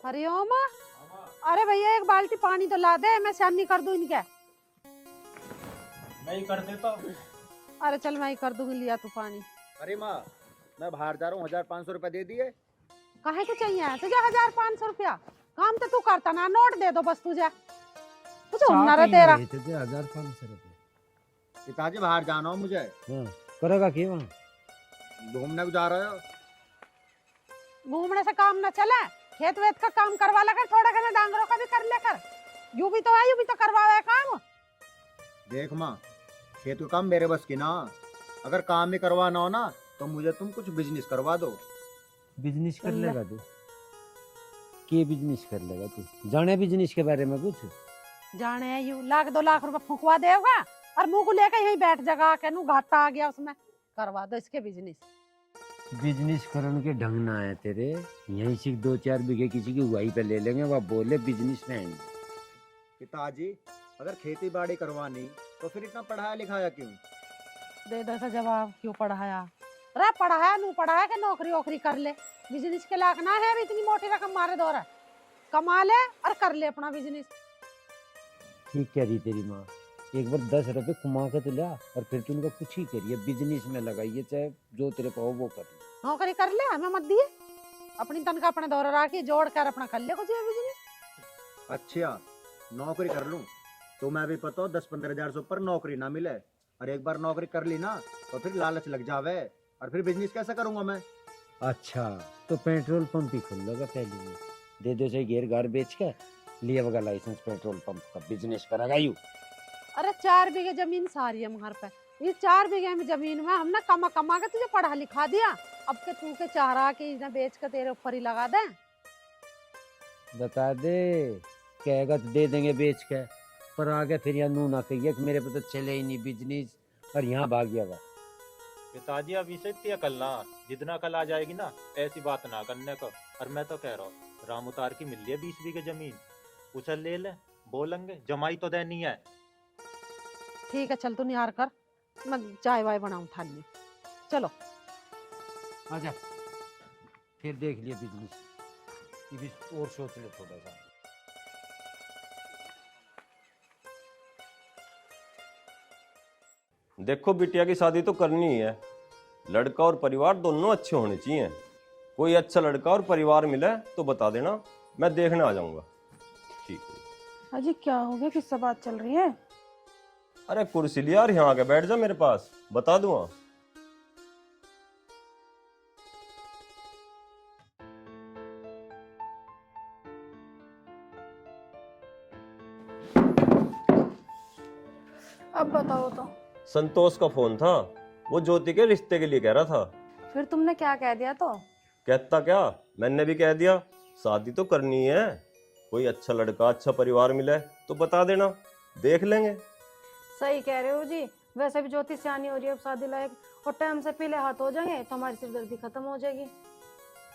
हरिओम। अरे भैया एक बाल्टी पानी तो ला दे, मैं शानी कर दूं इनके। मैं ही कर देता। अरे चल मैं ही कर दूंगी, लिया तू पानी। अरे माँ, मैं बाहर जा रहा हूँ, 1500 रुपए दे दिए। काहे के चाहिए तुझे 1500 रुपया? काम तो तू करता ना, नोट दे दो बस तुझे। कुछ होना रे तेरा। 1500 रुपए पिताजी बाहर जाना हो मुझे। करेगा क्यों? घूमने को जा रहे हो? घूमने से काम न चले, खेत वेत का काम करवा लेकर, थोड़ा घना डांगरों का भी कर लेकर। यूं भी तो है, यूं भी तो करवावे काम। देख माँ, खेत का काम मेरे बस की ना। अगर काम ही करवाना हो ना तो मुझे तुम कुछ बिजनेस करवा दो। बिजनेस कर लेगा तू? के बिजनेस कर लेगा तू? जाने बिजनेस के बारे में कुछ? जाने यूं 1-2 लाख रुपए फुकवा देगा और मुंह को लेकर यही बैठ जगह के नु घाटा आ गया उसमें, करवा दो इसके बिजनेस। बिजनेस करने के ढंग ना है तेरे। यहीं से 2-4 बीघे किसी की उगाई पे ले लेंगे, वह बोले बिजनेस मैन। पिताजी, अगर खेती बाड़ी करवानी तो फिर इतना पढ़ाया लिखाया क्यों? दे दो सा जवाब, क्यों पढ़ाया? अरे पढ़ाया नू पढ़ाया के नौकरी वोकरी कर ले, बिजनेस के लायक ना है। इतनी मोटी रकम मारे दो रहा, कमा ले और कर ले अपना बिजनेस। ठीक कह रही तेरी माँ। एक बार 10 रुपए कमा के तो ला और फिर तू उनका कुछ ही करिए, बिजनेस में लगाइए, चाहे जो तेरे पाओ वो कर ले। नौकरी कर ले, हमें मत दिए। अपनी तनख्वाह अपने दौरा रखी, जोड़ कर अपना कर ले कुछ बिजनेस। अच्छा, नौकरी कर लूं तो मैं भी पता हो 10-15 हजार से ऊपर नौकरी ना मिले। और एक बार नौकरी कर ली ना तो फिर लालच लग जावे, और फिर बिजनेस कैसे करूंगा मैं? अच्छा, तो पेट्रोल पंप ही खोल लेगा पहले में। दे दो से घेर गार बेच के लिया होगा लाइसेंस, पेट्रोल पंप का बिजनेस करेगा यू। अरे 4 बीघे जमीन सारी है हमारे पे। ये 4 बीघे में जमीन में हमने कमा कमा के तुझे पढ़ा लिखा दिया, अब के तू के चाह रहा कि इन्हें बेच के तेरे ऊपर ही लगा दे। बता दे, कहेगा तो दे देंगे बेच के, पर आगे फिर यहाँ नू ना कहिए कि मेरे पे तो चले ही नहीं बिजनेस और यहाँ भाग गया वा। पिताजी अब इसे इतनी अकल ना, जितना कल आ जाएगी ना ऐसी बात ना करने को। और मैं तो कह रहा हूँ राम उतार की मिल रही है 20 बीघे जमीन, उसे ले ले, बोलेंगे जमाई तो देनी है। ठीक है चल तू निहार कर, मैं चाय वाय बनाऊं थाली। चलो आजा, फिर देख लिया बिजनेस, ये भी और सोच ले थोड़ा सा। देखो बिटिया की शादी तो करनी ही है, लड़का और परिवार दोनों अच्छे होने चाहिए। कोई अच्छा लड़का और परिवार मिले तो बता देना, मैं देखने आ जाऊंगा। ठीक है। अजी क्या हो गया, किससे बात चल रही है? अरे कुर्सी लिया और यहाँ आके बैठ जा मेरे पास, बता दूंगा। अब बताओ तो। संतोष का फोन था, वो ज्योति के रिश्ते के लिए कह रहा था। फिर तुमने क्या कह दिया? तो कहता क्या, मैंने भी कह दिया शादी तो करनी है, कोई अच्छा लड़का अच्छा परिवार मिले तो बता देना, देख लेंगे। सही कह रहे हो जी, वैसे भी ज्योति सियानी हो रही है अब शादी लायक, और टाइम से पीले हाथ हो जाएंगे तो हमारी सिरदर्दी खत्म हो जाएगी।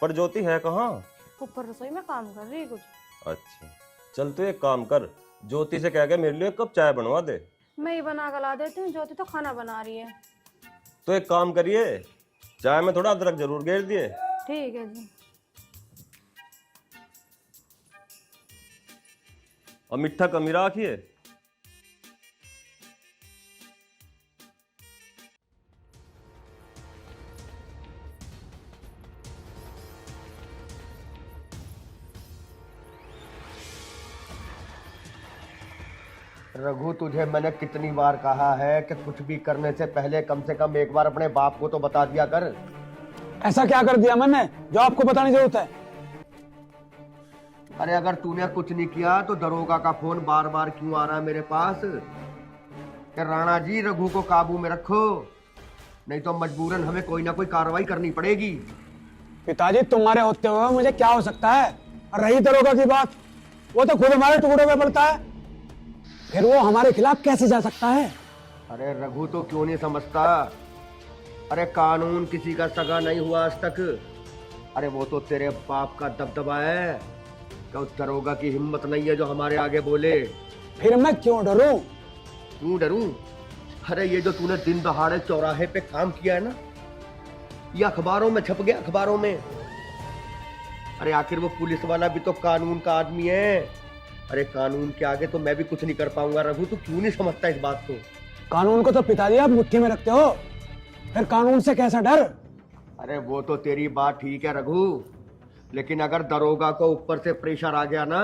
पर ज्योति है कहाँ? ऊपर रसोई में काम कर रही है कुछ। अच्छा चल, तू एक काम कर, ज्योति से कह के मेरे लिए एक कप चाय बनवा दे। मैं ही बना कर ला देती हूँ, ज्योति तो खाना बना रही है। तो एक काम करिए, चाय में थोड़ा अदरक जरूर घेर दिए। ठीक है जी। और मिठा कमी रखिए। रघु, तुझे मैंने कितनी बार कहा है कि कुछ भी करने से पहले कम से कम एक बार अपने बाप को तो बता दिया कर। ऐसा क्या कर दिया मैंने जो आपको बताने की जरूरत है? अरे अगर तूने कुछ नहीं किया तो दरोगा का फोन बार बार क्यों आ रहा है मेरे पास कि राणा जी रघु को काबू में रखो, नहीं तो मजबूरन हमें कोई ना कोई कार्रवाई करनी पड़ेगी। पिताजी तुम्हारे होते हुए मुझे क्या हो सकता है? और रही दरोगा की बात, वो तो खुद हमारे टुकड़ों में पड़ता है, फिर वो हमारे खिलाफ कैसे जा सकता है? अरे रघु तो क्यों नहीं समझता, अरे कानून किसी का सगा नहीं हुआ आज तक। अरे वो तो तेरे बाप का दबदबा है, क्या उस दरोगा की हिम्मत नहीं है जो हमारे आगे बोले। फिर मैं क्यों डरूं? क्यों डरूं? अरे ये जो तूने दिन दहाड़े चौराहे पे काम किया है ना, ये अखबारों में छप गया, अखबारों में। अरे आखिर वो पुलिस वाला भी तो कानून का आदमी है। अरे कानून के आगे तो मैं भी कुछ नहीं कर पाऊंगा रघु, तू क्यों नहीं समझता इस बात को? कानून को तो पिताजी आप मुट्ठी में रखते हो, फिर कानून से कैसा डर? अरे वो तो तेरी बात ठीक है रघु, लेकिन अगर दरोगा को ऊपर से प्रेशर आ गया ना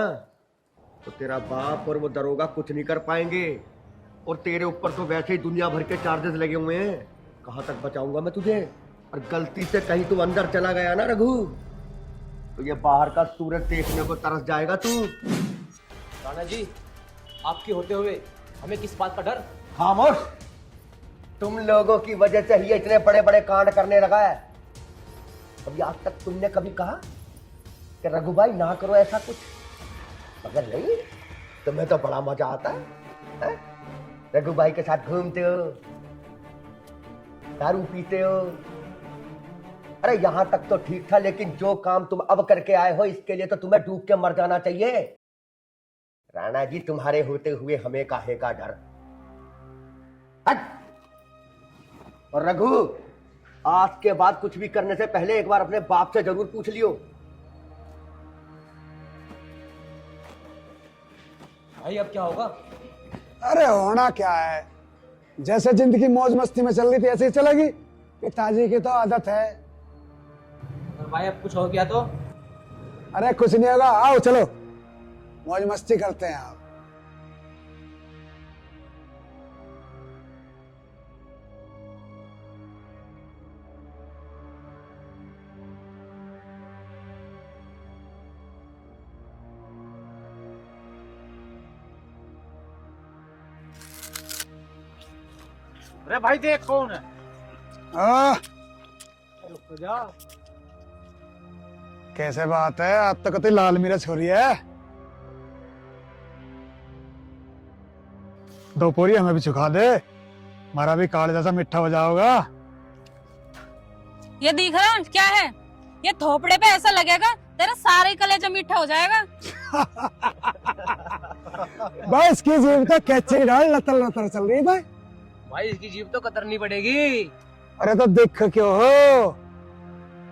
तो तेरा बाप और वो दरोगा कुछ नहीं कर पाएंगे। और तेरे ऊपर तो वैसे ही दुनिया भर के चार्जेस लगे हुए हैं, कहां तक बचाऊंगा मैं तुझे? और गलती से कहीं तू अंदर चला गया ना रघु तो ये बाहर का सूरज देखने को तरस जाएगा तू। राणा जी, आपके होते हुए हमें किस बात का डर? खामोश, तुम लोगों की वजह से ही इतने बड़े बड़े कांड करने लगा है। कभी आज तक तुमने कभी कहा कि रघु भाई ना करो ऐसा कुछ? अगर नहीं तुम्हें तो बड़ा मजा आता है? रघु भाई के साथ घूमते हो, दारू पीते हो। अरे यहां तक तो ठीक था, लेकिन जो काम तुम अब करके आए हो इसके लिए तो तुम्हें डूब के मर जाना चाहिए। राणा जी, तुम्हारे होते हुए हमें काहे का डर? हट! और रघु, आज के बाद कुछ भी करने से पहले एक बार अपने बाप से जरूर पूछ लियो। भाई अब क्या होगा? अरे होना क्या है, जैसे जिंदगी मौज मस्ती में चल रही थी ऐसे ही चलेगी। पिताजी की तो आदत है। और भाई अब कुछ हो गया तो? अरे कुछ नहीं होगा, आओ चलो मौज मस्ती करते हैं आप। अरे भाई देख कौन है। रुक जा, कैसे बात है, अब तक तो लाल मिर्च हो रही है। दो पूरी हमें भी चुका दे, हमारा भी काले जैसा मीठा हो जाओगा। ये दिख रहा है क्या है? ये थोपड़े पे ऐसा लगेगा तेरा सारा ही कलेजा मीठा हो जाएगा। भाई इसकी जीभ तो कैचे डाल लतर लतर चल रही है भाई। भाई इसकी जीभ तो कतरनी पड़ेगी। अरे तो देख क्यों हो,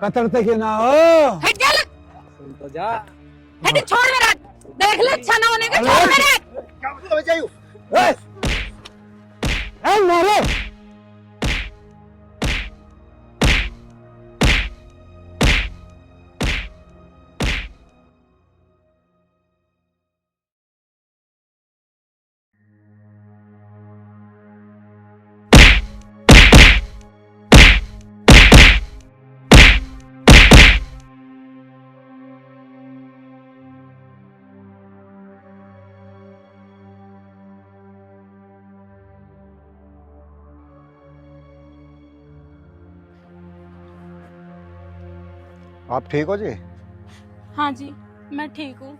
कतरते क्यों ना हो। हट जा, सुन तो जा। हट, छोड़ मेरा, देख ले अच्छा ना होने का, छोड़ मेरा। मारो। आप ठीक हो जी? हाँ जी, मैं ठीक हूँ।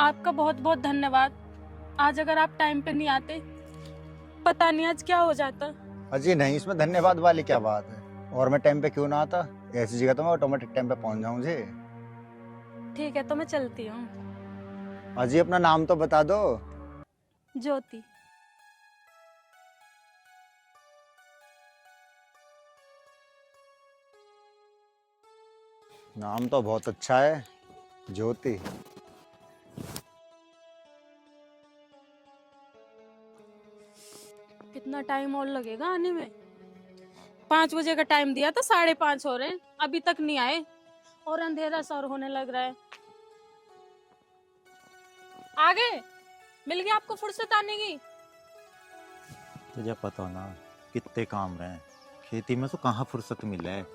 आपका बहुत बहुत धन्यवाद। आज अगर आप टाइम पे नहीं आते, पता नहीं आज क्या हो जाता। अजी नहीं, इसमें धन्यवाद वाली क्या बात है। और मैं टाइम पे क्यों ना आता, ऐसी जगह तो मैं ऑटोमेटिक टाइम पे पहुंच जाऊं जी। ठीक है, तो मैं चलती हूँ। अजी अपना नाम तो बता दो। ज्योति। नाम तो बहुत अच्छा है, ज्योति। कितना टाइम और लगेगा आने में? 5 बजे का टाइम दिया था, 5:30 हो रहे हैं, अभी तक नहीं आए और अंधेरा सा और होने लग रहा है। आगे मिल गया आपको फुर्सत आने की? तुझे पता ना कितने काम रहे हैं खेती में, तो कहाँ फुर्सत मिले है।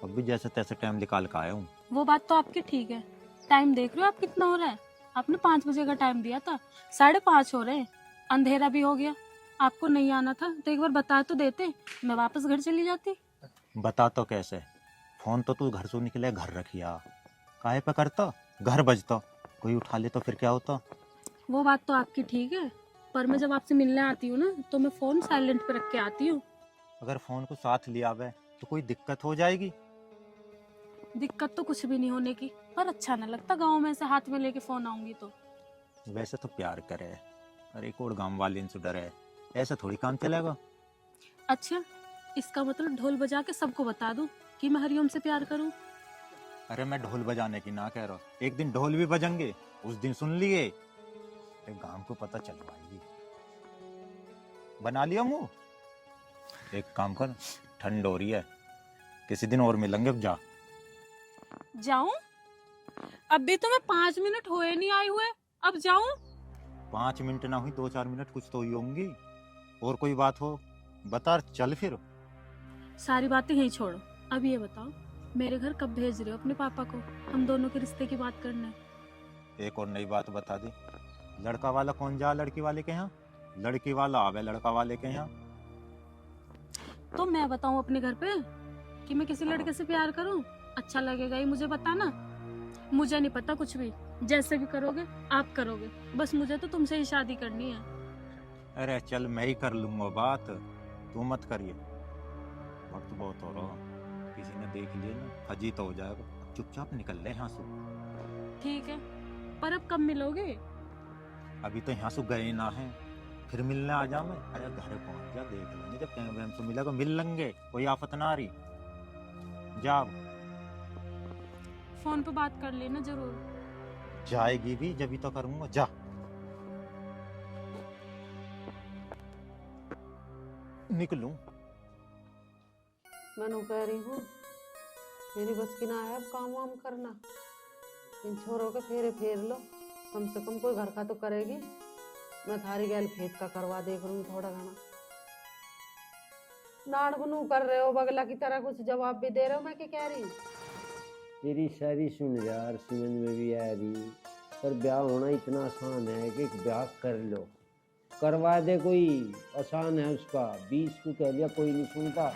अब भी जैसे तैसे टाइम निकाल कर आया हूँ। वो बात तो आपकी ठीक है। टाइम देख रहे हो आप कितना हो रहा है? आपने 5 बजे का टाइम दिया था, 5:30 हो रहे हैं, अंधेरा भी हो गया। आपको नहीं आना था तो एक बार बता तो देते, मैं वापस घर चली जाती। बता तो कैसे, फोन तो तू घर से निकले घर रखिया, काहे पे करता, घर बजता, कोई उठा ले तो फिर क्या होता। वो बात तो आपकी ठीक है, पर मैं जब आपसे मिलने आती हूँ ना तो मैं फोन साइलेंट पे रख के आती हूँ। अगर फोन को साथ लिया हुआ तो कोई दिक्कत हो जाएगी? दिक्कत तो कुछ भी नहीं होने की, पर अच्छा ना लगता गाँव में से हाथ में लेके फोन आऊंगी तो। वैसे तो प्यार करे, अरे एक और गाँव वाले इनसे डरे, ऐसा थोड़ी काम चलेगा। अच्छा, इसका मतलब ढोल बजा के सबको बता दूं कि मैं हरिओम से प्यार करूं? अरे मैं ढोल बजाने की ना कह रहा हूँ, एक दिन ढोल भी बजेंगे, उस दिन सुन लिए, गांव को पता चलवाएगी। बना लिया मुंह। एक काम कर, ठंड हो रही है, किसी दिन और मिलेंगे, अब जा। जाऊं? अभी तो मैं 5 मिनट हुए नहीं आई हुए, अब जाऊं? 5 मिनट ना हुई, 2-4 मिनट कुछ तो हुई होंगी। और कोई बात हो बता, चल फिर। सारी बातें यहीं छोड़ो, अब ये बताओ मेरे घर कब भेज रहे हो अपने पापा को, हम दोनों के रिश्ते की बात करने। एक और नई बात बता दे, लड़का वाला कौन जा लड़की वाले के यहाँ, लड़की वाला आवे लड़का वाले के यहाँ। तो मैं बताऊं अपने घर पे कि मैं किसी लड़के से प्यार करूं? अच्छा लगेगा ये मुझे बताना। मुझे नहीं पता कुछ भी, जैसे भी करोगे आप करोगे, बस मुझे तो तुमसे ही शादी करनी है। अरे चल मैं ही कर लूंगा बात, तू मत करिए। वक्त बहुत हो रहा, किसी ने देख लिया ना फजी तो हो जाएगा। चुपचाप निकल ले यहाँ से। ठीक है, पर अब कब मिलोगे? अभी तो यहाँ से गए ना है, फिर मिलने आ जा। मैं अरे घर पहुँच जा, देख लेंगे, जब कैमरे में से मिलेगा मिल लेंगे, कोई आफत ना आ रही। जा, फोन पे बात कर लेना जरूर। जाएगी भी जब तो करूंगा, जा। निकलूं? मैं कह रही हूँ मेरी बस की ना है अब काम वाम करना, इन छोरों के फेरे फेर लो, कम से कम कोई घर का तो करेगी। मैं थारी गैल खेत का करवा देख लूँ थोड़ा घना। नाड़ बनू कर रहे हो बगला की तरह, कुछ जवाब भी दे रहे हो, मैं क्या कह रही हूँ? तेरी शायरी सुन यार, समझ में भी आ रही, पर ब्याह होना इतना आसान है कि एक ब्याह कर लो, करवा दे, कोई आसान है उसका। 20 को कह लिया कोई नहीं सुनता,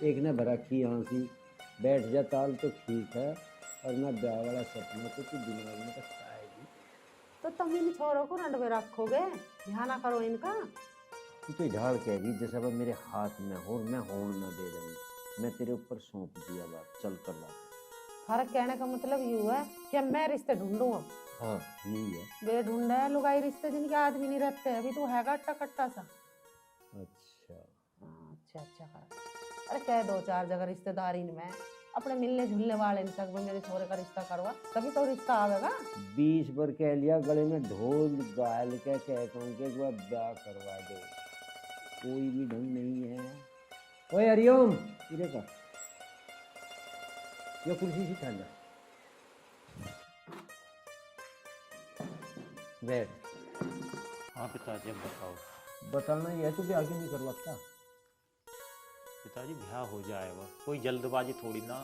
एक ने भरखी आंसी बैठ जा ताल तो ठीक है, और ना ब्याह वाला सपना तो तू दिमाग में रखता है। तो तुम इन छोरों को रंड में रखोगे, ध्यान ना करो इनका। तू तो ढाल कह रही जैसा वो मेरे हाथ में हो, मैं होड़ ना दे रही, मैं तेरे ऊपर सौंप दिया बात, चल कर ला। फर्क कहने का मतलब यूँ है कि मैं रिश्ते ढूंढूंगा। हाँ यही है। बे ढूंढा है लुगाई रिश्ते जिनके आदमी नहीं रहते, अभी तो है कट्टा कट्टा सा। अच्छा हाँ, अच्छा कर। अरे कह 2-4 जगह रिश्तेदारी में अपने मिलने जुलने वाले इन सब मेरे छोरे का रिश्ता करवा, तभी तो रिश्ता आवेगा। 20 बार कह लिया, गले में ढोल गाल के कहता हूँ कि एक बार ब्याह करवा दो, कोई भी ढंग नहीं है। ओए हरिओम, इधर का ये कुर्सी से ठंडा बैठ। हाँ पिताजी, अब बताओ। बताना ये है तो ब्याह क्यों नहीं करवाता? पिताजी ब्याह हो जाएगा, कोई जल्दबाजी थोड़ी ना,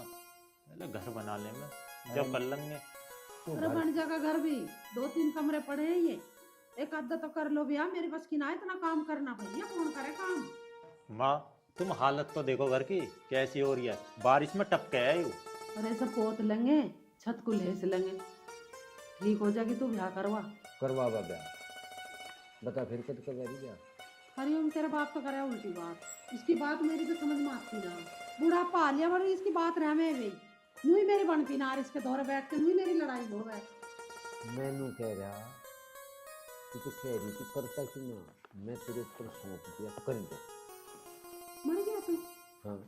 पहले घर बनाने में जब कर लेंगे। तो अरे बन जाएगा घर भी, 2-3 कमरे पड़े हैं ये, एक आधा तो कर लो भैया, मेरे बस की ना इतना काम करना भैया, कौन करे काम। माँ तुम हालत तो देखो घर की कैसी हो रही है, बारिश में टपके है यू। अरे सब पोत लेंगे, छत को लेस लेंगे, ठीक हो जाएगी, तू ब्याह करवा ब्याह। बता फिर कद करवा दी ब्याह? हरिओम तेरा बाप तो करे उल्टी बात, इसकी बात मेरी तो समझ में आती ना। बुढ़ापा आ लिया बड़ी, इसकी बात रह में गई, नूही मेरी बनती नार, इसके दौरे बैठ के नूही मेरी लड़ाई हो गए। मैनू कह रहा तू तो कह रही तू करता क्यों ना, मैं तेरे ऊपर सौंप दिया, कर दे। मर गया तू? हाँ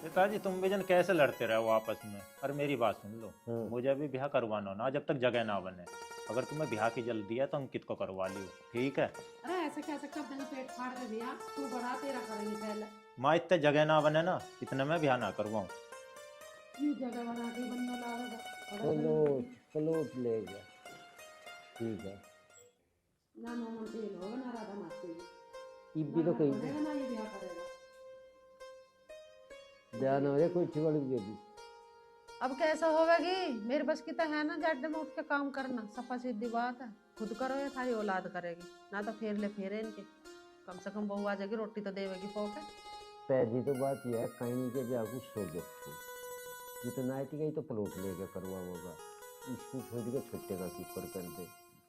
पिताजी तुम भी जन कैसे लड़ते रहो आपस में, और मेरी बात सुन लो। हाँ। मुझे अभी ब्याह करवाना ना, जब तक जगह ना बने। अगर तुम्हें ब्याह की जल्दी है तो अंकित को करवा लियो, ठीक है? अरे ऐसे कैसे कर देंगे, पेट फाड़ दे भैया, तू बड़ा तेरा करेंगे पहले। माँ इतने जगह ना बने ना, इतने में ब्याह ना करवाऊँ। ये जगह बना के बनना लावेगा, प्लॉट ले गया, ठीक है। ना नॉर्मल तेल होगा ना राधा मास्टर, भी तो कहीं ना ये ब्याह करेगा। ध्यान हो जाए कोई ठिकाने दे दी। अब कैसा होगी, मेरे बस की तो है ना जट में उठ के काम करना, सफा सीधी बात है, खुद करो या थारी औलाद करेगी, ना तो फेर ले फेरे इनके, कम से कम बहू आ जाएगी, रोटी तो देवेगी पोके। पहली तो बात यह है कहीं के ब्याह को सो देखो, ये तो नाइटी गई तो प्लॉट लेके करवा होगा, इसको छोड़ के छोटे का ऊपर कर दे,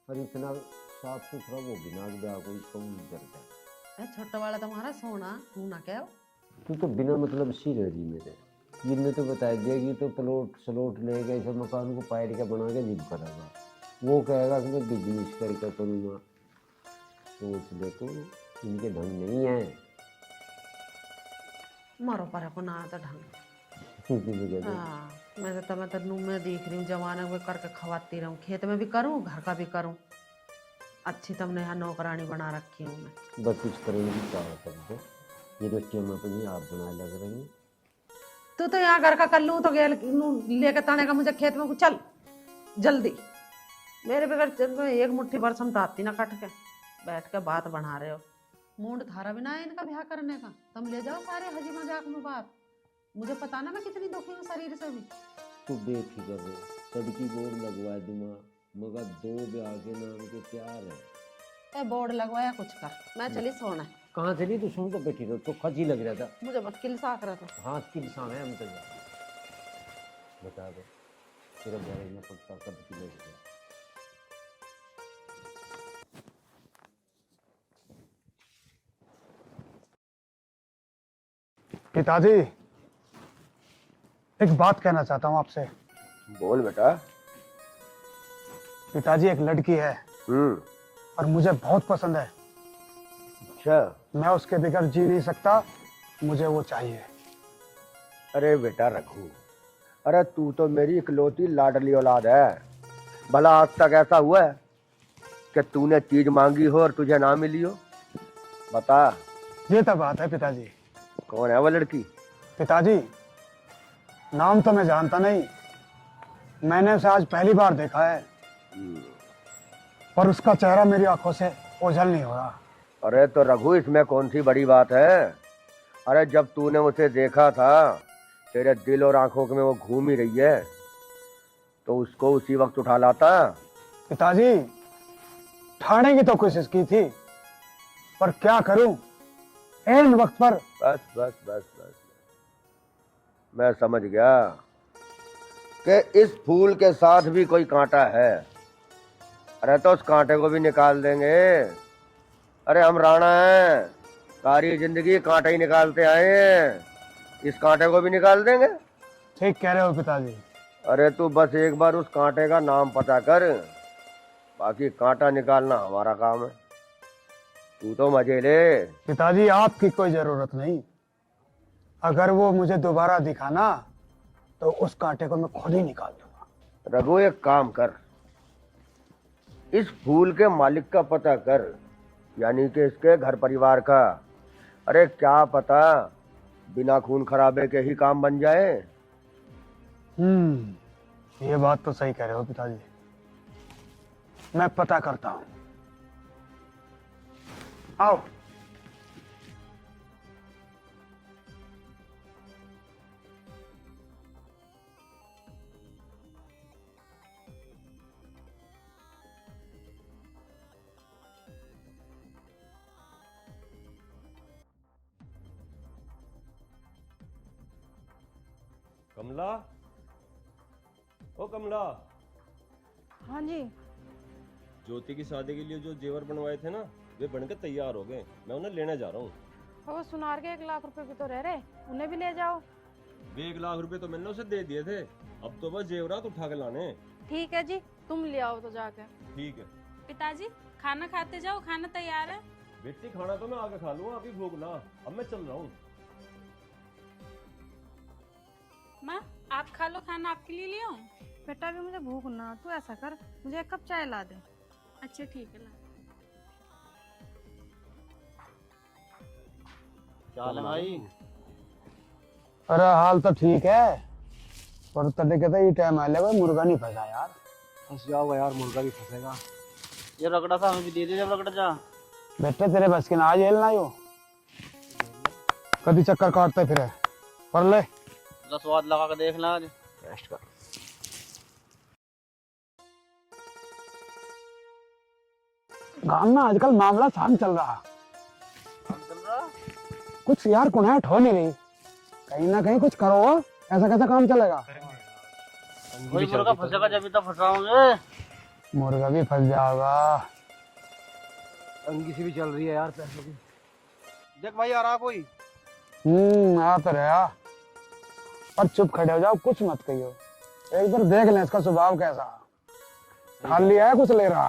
और इतना साफ सुथरा वो बिना ब्याह को इसको नहीं करता। छोटा वाला तुम्हारा सोना तू ना कहो, तू तो बिना मतलब सी रह रही मेरे, जिनने तो बता दिया कि तो प्लॉट स्लॉट ले गए, सब मकान को पाइड का बना के जिम करेगा, वो कहेगा कि मैं बिजनेस करके करूँगा। सोच ले तो इनके ढंग नहीं है। मारो पर को ना आता ढंग। हाँ, मैं तो नू में देख रही हूँ जमाना में करके खवाती रहूँ, खेत में भी करूँ घर का भी करूँ। अच्छी तुमने यहाँ नौकरानी बना रखी हूँ मैं। बस कुछ करने की क्या होता है, ये रोटी हम अपनी आप बनाए लग रही हैं। तू तो यहाँ घर का कर लूँ तो गेल नू लेके ताने का मुझे खेत में को चल जल्दी। मेरे बगैर एक मुट्ठी बरसम तो आती ना कट के बैठ के बात बढ़ा रहे हो। मूड थारा भी ना है इनका ब्याह करने का, तुम ले जाओ सारे हंसी मजाक में बात। मुझे पता ना मैं कितनी दुखी हूँ शरीर से भी। तू बेफिक्र हो, तड़की बोर्ड लगवाए दूंगा, मगर 2 ब्याह के नाम के प्यार है। ए बोर्ड लगवाया कुछ कर, मैं चली सोना। कहाँ चली तू? सुन तो बैठी रहो, तो खजी लग रहा था। मुझे मत किलसा रहा था। हाथ की दिशा में हम तो बता दो तेरा बैरेज में पक्का कब की लग गया। पिताजी, एक बात कहना चाहता हूँ आपसे। बोल बेटा। पिताजी, एक लड़की है और मुझे बहुत पसंद है। अच्छा। मैं उसके बगैर जी नहीं सकता, मुझे वो चाहिए। अरे बेटा रघु, अरे तू तो मेरी इकलौती लाडली औलाद है। भला आज तक ऐसा हुआ है कि तूने चीज मांगी हो और तुझे ना मिली हो? बता। ये तो बात है पिताजी। कौन है वो लड़की? पिताजी, नाम तो मैं जानता नहीं, मैंने उसे आज पहली बार देखा है, पर उसका चेहरा मेरी आंखों से ओझल नहीं हो रहा। अरे तो रघु, इसमें कौन सी बड़ी बात है? अरे जब तूने उसे देखा था, तेरे दिल और आंखों में वो घूम ही रही है, तो उसको उसी वक्त उठा लाता। पिताजी, ठाने की तो कोशिश की थी, पर क्या करूं, ऐन वक्त पर। बस बस बस बस, मैं समझ गया कि इस फूल के साथ भी कोई कांटा है। अरे तो उस कांटे को भी निकाल देंगे। अरे हम राणा हैं, सारी जिंदगी कांटे ही निकालते आए हैं, इस कांटे को भी निकाल देंगे। ठीक कह रहे हो पिताजी। अरे तू बस एक बार उस कांटे का नाम पता कर, बाकी कांटा निकालना हमारा काम है। तू तो मजे ले। पिताजी, आपकी कोई जरूरत नहीं, अगर वो मुझे दोबारा दिखाना तो उस कांटे को मैं खुद ही निकाल दूंगा। रघु, एक काम कर, इस फूल के मालिक का पता कर, यानी कि इसके घर परिवार का। अरे क्या पता बिना खून खराबे के ही काम बन जाए। ये बात तो सही कह रहे हो पिताजी, मैं पता करता हूं। आओ। कमला, ओ कमला। हाँ जी। ज्योति की शादी के लिए जो जेवर बनवाए थे ना, वे बनकर तैयार हो गए, मैं उन्हें लेने जा रहा हूँ। वो सुनार के 1 लाख रुपए भी तो रह रहे, उन्हें भी ले जाओ। वे 1 लाख रुपए तो मैंने उसे दे दिए थे, अब तो बस जेवरात उठा के लाने। ठीक है जी, तुम ले आओ तो जाके। ठीक है। पिताजी, खाना खाते जाओ, खाना तैयार है। बेटी, खाना तो मैं आगे खा लूंगा, अभी भूख ना, अब मैं चल रहा हूँ। माँ, आप खा लो, खाना आपके लिए ले आऊं? बेटा अभी मुझे भूख ना, तू ऐसा कर, मुझे 1 कप चाय ला दे। अच्छा ठीक है, ला। चाल है भाई। अरे हाल तो ठीक है, पर तड़े कहते ये टाइम आ लगा, मुर्गा नहीं फंसा यार। फंस जाओगा यार, मुर्गा भी फंसेगा। ये रगड़ा था, हमें भी दे दे जब रगड़ जा। बेटे तेरे बस की ना जेल ना यो, कभी चक्कर काटते फिरे, पर ले स्वाद लगा के देख ला आज। टेस्ट कर। गांव में आजकल मामला शांत चल रहा, चल रहा कुछ यार कुनाहट हो नहीं रही, कहीं ना कहीं कुछ करो, ऐसा कैसा काम चलेगा। कोई मुर्गा फंसेगा जब तो फंसाओगे। मुर्गा भी फंस जाएगा। अंगी सी भी चल रही है यार पैसों की। देख भाई आ रहा कोई। आ तो रहा, पर चुप खड़े हो जाओ, कुछ मत कहियो, एक बार देख लें इसका स्वभाव कैसा। खाली है कुछ ले रहा।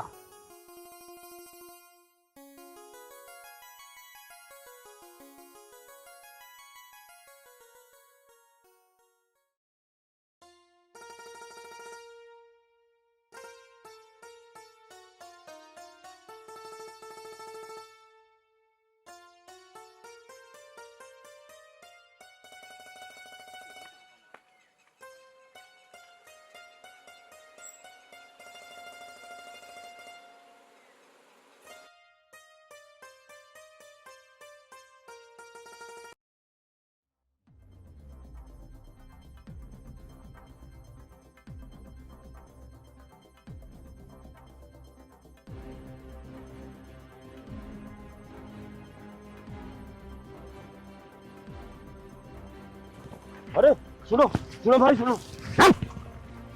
अरे सुनो सुनो भाई सुनो।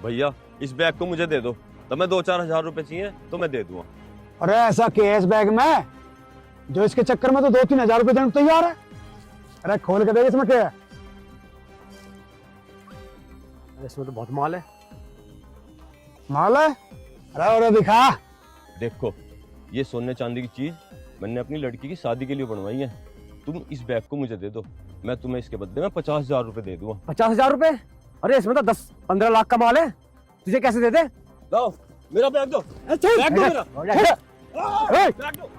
भैया इस बैग को मुझे दे दो, तो मैं 2-4 हजार रुपए चाहिए तो मैं दे दूंगा। अरे ऐसा केस बैग में जो इसके चक्कर में तो 2-3 हजार रुपए देने को तैयार है। अरे खोल के देख इसमें क्या है। इसमें तो बहुत माल है। माल है? अरे दिखा। देखो ये सोने चांदी की चीज मैंने अपनी लड़की की शादी के लिए बनवाई है। तुम इस बैग को मुझे दे दो, मैं तुम्हें इसके बदले में 50,000 रुपए दे दूंगा। 50,000 रुपए? अरे इसमें तो 10-15 लाख का माल है, तुझे कैसे दे दे? लो मेरा बैग दो, बैग दो मेरा। बैग दो।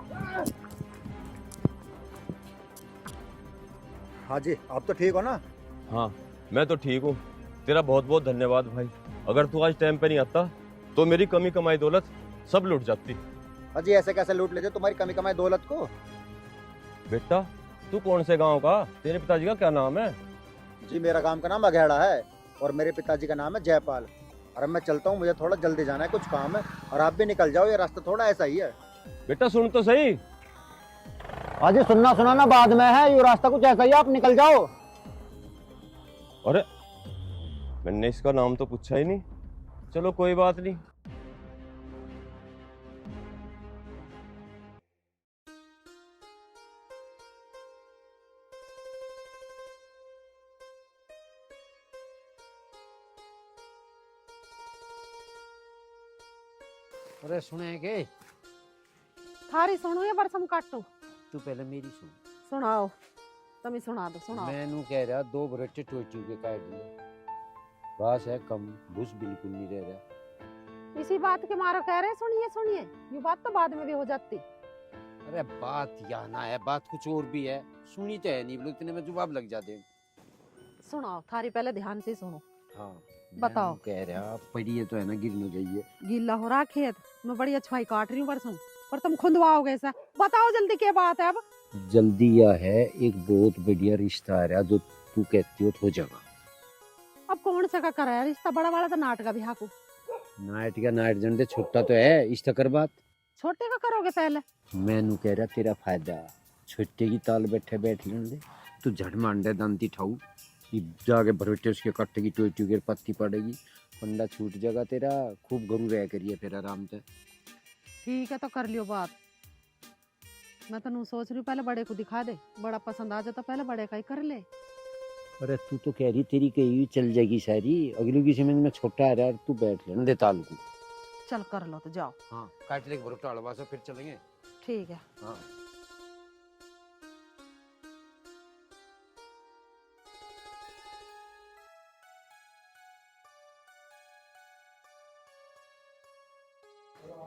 हाँ जी, आप तो ठीक हो ना? हाँ मैं तो ठीक हूँ, तेरा बहुत बहुत धन्यवाद भाई। अगर तू आज टाइम पे नहीं आता तो मेरी कमी कमाई दौलत सब लूट जाती। अजी ऐसे कैसे लूट लेते तुम्हारी कमी कमाई दौलत को? बेटा तू कौन से गांव का, तेरे पिताजी का क्या नाम है? जी मेरा गांव का नाम अघेड़ा है और मेरे पिताजी का नाम है जयपाल। अरे मैं चलता हूँ, मुझे थोड़ा जल्दी जाना है, कुछ काम है। और आप भी निकल जाओ, ये रास्ता थोड़ा ऐसा ही है। बेटा सुन तो सही। अजी सुनना सुनाना बाद में है, ये रास्ता कुछ ऐसा ही है, आप निकल जाओ। अरे मैंने इसका नाम तो पूछा ही नहीं, चलो कोई बात नहीं। अरे सुने के थारी सुनो या बरसम काटो? तू पहले मेरी सुन। सुनाओ, तुम ही सुना दो, सुनाओ। मैनू कह रहा 2 बरटे टोचू के काट लिए, बस है कम भूस बिल्कुल नहीं रह रहा। इसी बात के मारो कह रहे, सुनिए सुनिए, ये बात तो बाद में भी हो जाती। अरे बात यहाँ ना है, बात कुछ और भी है, सुनी तो है नहीं, बोलो इतने में जवाब लग जाते। सुनाओ, थारी पहले ध्यान से सुनो। हाँ बताओ। मैनू कह रहा पड़ी है तो है ना, गिर न गई है। गीला हो रहा खेत, मैं बड़ी अच्छाई काट रही हूँ बरसम, पर तुम खुंदवाओगे ऐसा। बताओ जल्दी क्या बात है अब। जल्दी यह है, एक बहुत बढ़िया रिश्ता आ रहा जो तू कहती हो जाएगा। अब कौन सा का कराया रिश्ता? बड़ा वाला तो नाटक भी हाकू। नाइट का नाइट जन दे, छोटा तो है, इस कर बात। छोटे का करोगे पहले? मैनू कह रहा तेरा फायदा, छोटे की ताल बैठे बैठ लेने दे, तू झट मांडे दांती ठाऊ, जाके भरोटे उसके कट्टे की टोटी की पत्ती पड़ेगी, पंडा छूट जाएगा तेरा, खूब गरू रह करिए फिर आराम से। ठीक है तो कर लियो बात। मैं तो सोच रही हूँ पहले बड़े को दिखा दे, बड़ा पसंद आ जाता पहले बड़े का ही कर ले। अरे तू तो कह रही तेरी कही हुई चल जाएगी सारी, अगली की समझ में छोटा आ रहा है, तू बैठ लेना दे ताल को। चल कर लो तो जाओ। हाँ काट ले भरोटा हलवा से फिर चलेंगे। ठीक है। हाँ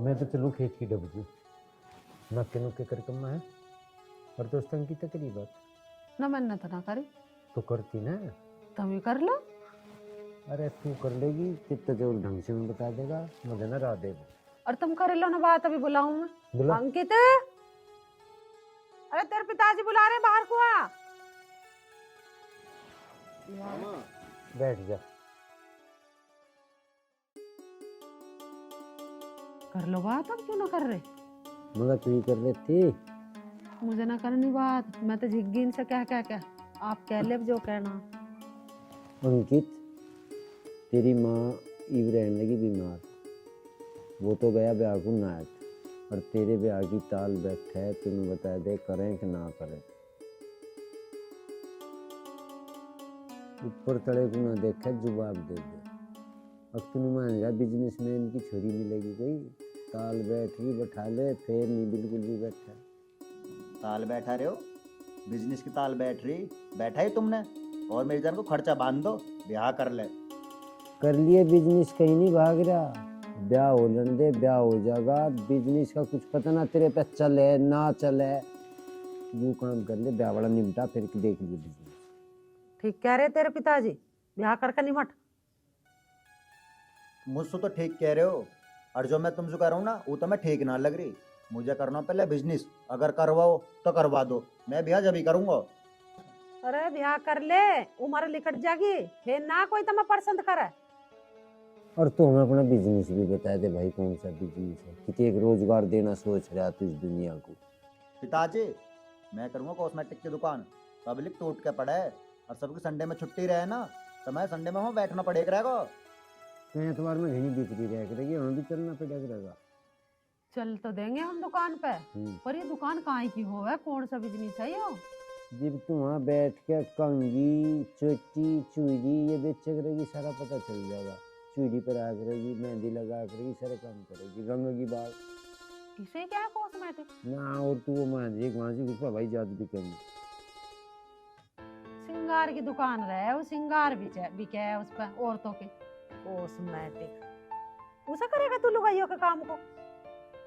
मैं तो चलूँ खेत की डबकी, नक्के नुक्के कर कम है, और दोस्तों की तकरीब बात न मैंने तो ना करी, तो करती ना। तुम ही कर लो। अरे तू कर लेगी कितना जो ढंग से मैं बता देगा, मुझे ना रा देगा। और तुम कर लो ना बात, अभी बुलाऊं मैं। बुला। अंकित, अरे तेरे पिताजी बुला रहे हैं, बाहर को आ। बैठ जा। कर लो बात, अब क्यों ना कर रहे? मगर तू ही कर लेती। मुझे ना करनी बात, मैं तो झिग्गी इनसे क्या आप कह ले जो कहना। अंकित तेरी माँ इव रहने लगी बीमार, वो तो गया ब्याह को नाट, और तेरे ब्याह की ताल बैठा है, तुम्हें बता दे करें कि ना करें। ऊपर तड़े को ना देखा जवाब दे दे। अब तुम मान जा बिजनेसमैन की छोरी मिलेगी कोई, ताल बैठ रही बैठा ले, फिर नहीं बिल्कुल भी बैठा। ताल बैठा रहे हो, बिजनेस की ताल बैठ रही, बैठा ही तुमने, और मेरी जान को खर्चा बांध दो, ब्याह कर ले। कर लिए बिजनेस, कहीं नहीं भाग रहा, ब्याह हो लेने दे, ब्याह हो जाएगा। बिजनेस का कुछ पता ना तेरे पे चले ना चले, यूं काम कर ले, ब्याह वाला निपटा फिर देख लियो बिजनेस। ठीक कह रहे तेरे पिताजी, ब्याह करके निमट। मुझसे तो ठीक कह रहे हो, और जो मैं तुमसे कह रहा हूँ ना, वो तो मैं ठीक ना लग रही। मुझे करना पहले बिजनेस, अगर करवाओ तो करवा दो, मैं ब्याह जब ही करूंगा। अरे ब्याह कर ले, उम्र लिकट जागी, फिर ना कोई तुम्हें पसंद करे। और तू हमें अपना बिजनेस भी बता दे भाई, कौन सा बिजनेस है, कितने एक रोजगार देना सोच रहा तू इस दुनिया को। पिताजी मैं करूंगा कॉस्मेटिक की दुकान, पब्लिक टूट के पड़ा है, और सबके संडे में छुट्टी रहे ना, तो मैं संडे में वहाँ बैठना पड़ेगा रहेगा। तो एतवार में घनी बिक्री रह करेगी, हमें भी चलना पड़ेगा। चल तो देंगे हम दुकान पे, पर ये दुकान कहाँ की हो है, कौन सा बिजनेस है यो? जब तू वहाँ बैठ के कंगी चोटी चूड़ी ये बेच करेगी, सारा पता चल जाएगा। चूड़ी पर आ करेगी, मेहंदी लगा करेगी, सारे काम करेगी, रंग की बात। इसे क्या है कॉस्मेटिक? ना और तू वो एक वहाँ से उसका भाई जादू भी करेगी। सिंगार की दुकान रहे, वो सिंगार भी क्या है उस पर औरतों के, कॉस्मेटिक उसे करेगा तू लुगाइयों के काम को?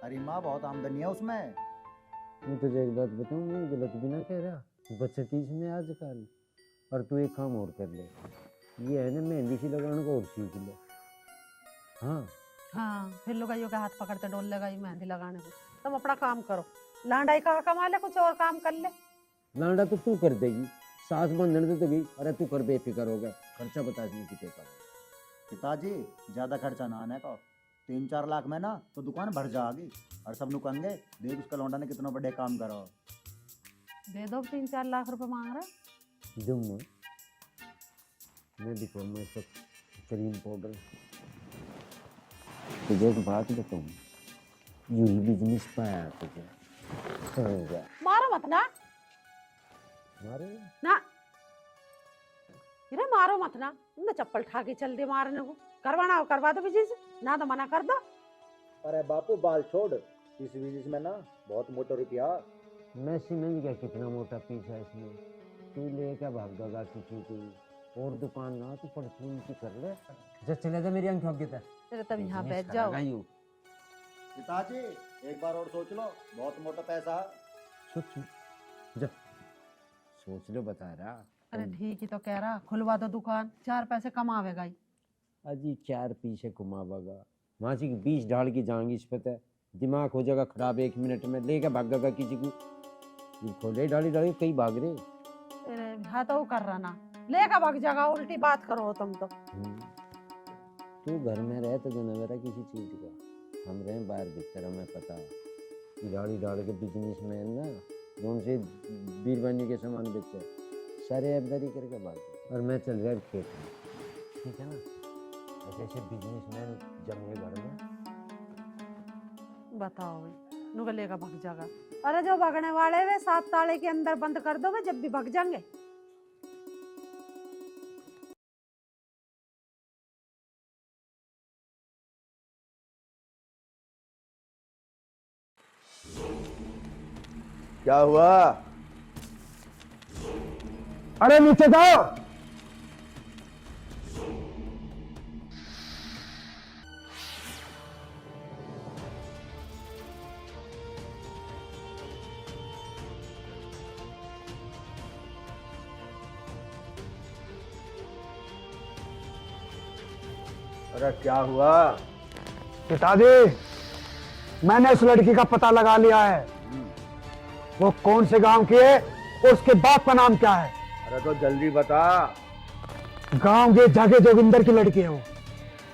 अरे माँ बहुत आमदनी है उसमें। मैं तुझे एक बात बताऊँ, मैं गलत भी ना कह रहा, बचतीस में आजकल। और तू एक काम और कर ले, ये है ना मेहंदी सी लगाने को और सीख ले। हाँ हाँ, फिर लुगाइयों के हाथ पकड़ते डोल लेगा ये मेहंदी लगाने को। तुम अपना काम करो, लांडाई कहाँ कमा ले, कुछ और काम कर ले। लांडा तो तू कर देगी, सास बंधन तो गई। अरे तू कर, बेफिक्र हो गया, खर्चा बता नहीं कितने का। पिताजी ज्यादा खर्चा ना आने का, 3-4 लाख में ना तो दुकान भर जाएगी। और सब लोग कहेंगे देख उसका लौंडा ने कितना बड़े काम करो। दे दो, 3-4 लाख रुपए मांग रहे। जुम्मा मैं दिखाऊंगा इसका क्रीम पाउडर। तुझे एक बात बताऊँ, यही बिजनेस पाया तुझे समझा। मारो मत ना, मारे ना इरे मारो मत ना, तुमने चप्पल ठा के चल दे मारने को। करवाना हो करवा दो बिजनेस, ना तो मना कर दो। अरे बापू बाल छोड़, इस बिजनेस में ना बहुत मोटा रुपया। मैं समझ गया कितना मोटा पीस है इसमें। तू लेकर भागेगा किसी की और दुकान ना, तू परचून की कर ले। जब चले जा मेरी आंख ठोक देता तेरे तब यहाँ बैठ जाओ। पिताजी एक बार और सोच लो, बहुत मोटा पैसा है। सोच जा, सोच लो बता रहा। अरे ठीक ही तो कह रहा, खुलवा दो दुकान, 4 पैसे कमावेगा ही। अजी 4 पीछे घुमावेगा, वहाँ से 20 ढाल की जाएंगी, इस पता है दिमाग हो जाएगा खराब। 1 मिनट में लेकर भागेगा किसी को, खोले डाली डाली कई भाग रहे। अरे हाँ तो कर रहा ना, लेगा भाग जाएगा, उल्टी बात करो तुम तो। तू घर में रहे तो जो नजर किसी चीज का, हम रहे बाहर भीतर, हमें पता डाली डाल के बिजनेस मैन ना, जो उनसे बीरबानी के सामान बेचे, सारे ऐबदारी करके भाग। और मैं चल रहा खेत में, ठीक है ना। ऐसे ऐसे बिजनेसमैन जमे घर में। बताओ भाई, नुका लेगा भाग जाएगा। अरे जो भागने वाले वे 7 ताले के अंदर बंद कर दो, वे जब भी भाग जाएंगे। क्या हुआ? अरे नीचे जाओ। अरे क्या हुआ? पिताजी मैंने उस लड़की का पता लगा लिया है, वो कौन से गांव की है और उसके बाप का नाम क्या है। अरे तो जल्दी बता। गांव के जाके जोगिंदर की लड़की है वो।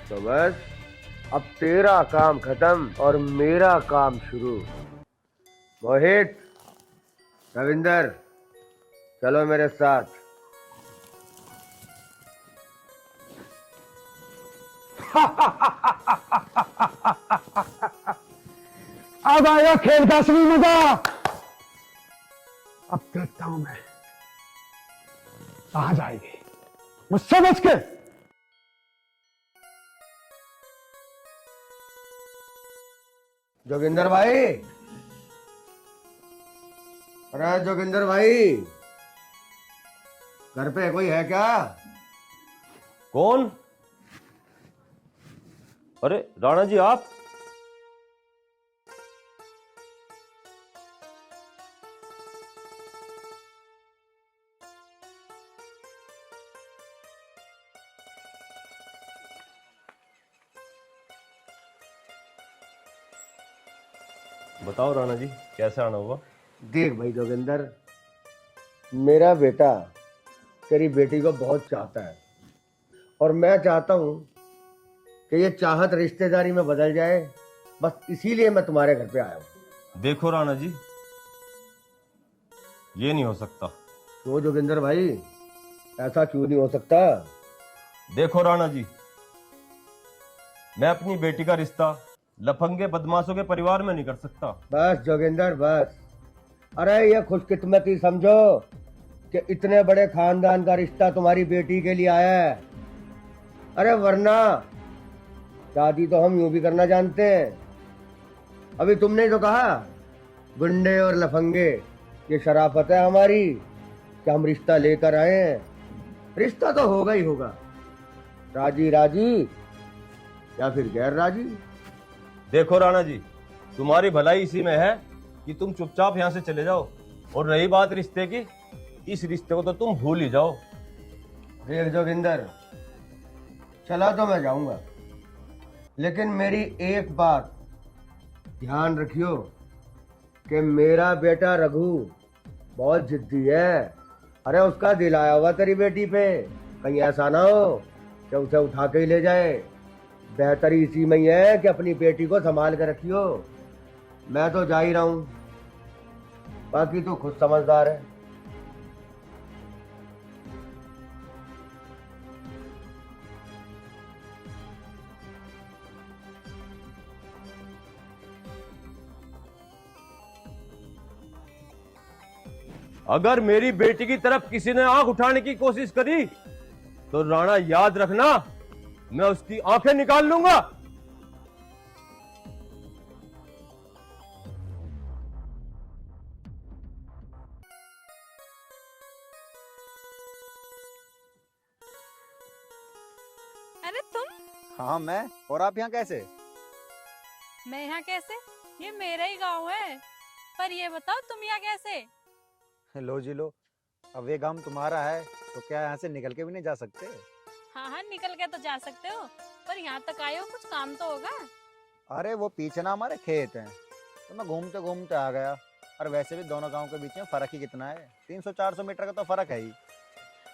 तो बस अब तेरा काम खत्म और मेरा काम शुरू। मोहित, रविंदर, चलो मेरे साथ। अब आया खेल का असली मजा। अब देखता हूं मैं कहां जाएगी, मुझसे बच के। जोगिंदर भाई, अरे जोगिंदर भाई, घर पे कोई है क्या? कौन? अरे राणा जी आप? बताओ राणा जी, कैसे आना हुआ? देख भाई जोगिंदर, मेरा बेटा तेरी बेटी को बहुत चाहता है और मैं चाहता हूं कि ये चाहत रिश्तेदारी में बदल जाए, बस इसीलिए मैं तुम्हारे घर पे आया हूं। देखो राणा जी, ये नहीं हो सकता। तो जोगिंदर भाई, ऐसा क्यों नहीं हो सकता? देखो राणा जी, मैं अपनी बेटी का रिश्ता लफंगे बदमाशों के परिवार में नहीं कर सकता। बस जोगिंदर बस। अरे ये खुशकिस्मती समझो कि इतने बड़े खानदान का रिश्ता तुम्हारी बेटी के लिए आया है। अरे वरना शादी तो हम यूं भी करना जानते हैं। अभी तुमने ही तो कहा गुंडे और लफंगे, ये शराफत है हमारी कि हम रिश्ता लेकर आए हैं। रिश्ता तो होगा ही होगा, राजी राजी या फिर गैर राजी। देखो राणा जी, तुम्हारी भलाई इसी में है कि तुम चुपचाप यहाँ से चले जाओ, और रही बात रिश्ते की, इस रिश्ते को तो तुम भूल ही जाओ। देख जोगिंदर, चला तो मैं जाऊंगा, लेकिन मेरी एक बात ध्यान रखियो कि मेरा बेटा रघु बहुत जिद्दी है। अरे उसका दिल आया हुआ तेरी बेटी पे, कहीं ऐसा ना हो कि उसे उठा के ही ले जाए। बेहतर इसी में ही है कि अपनी बेटी को संभाल कर रखियो। मैं तो जा ही रहा हूं, बाकी तो खुद समझदार है। अगर मेरी बेटी की तरफ किसी ने आंख उठाने की कोशिश करी तो राणा याद रखना, मैं उसकी आंखें निकाल लूंगा। अरे तुम? हाँ मैं, और आप यहाँ कैसे? मैं यहाँ कैसे? ये मेरा ही गांव है। पर ये बताओ तुम यहाँ कैसे? लो जी लो, अब ये गांव तुम्हारा है तो क्या यहाँ से निकल के भी नहीं जा सकते? हाँ हाँ, निकल के तो जा सकते हो, पर यहाँ तक आए हो, कुछ काम तो होगा। अरे वो पीछे ना हमारे खेत हैं, तो मैं घूमते घूमते आ गया। और वैसे भी दोनों गांव के बीच में फर्क ही कितना है, 300-400 मीटर का तो फर्क है ही।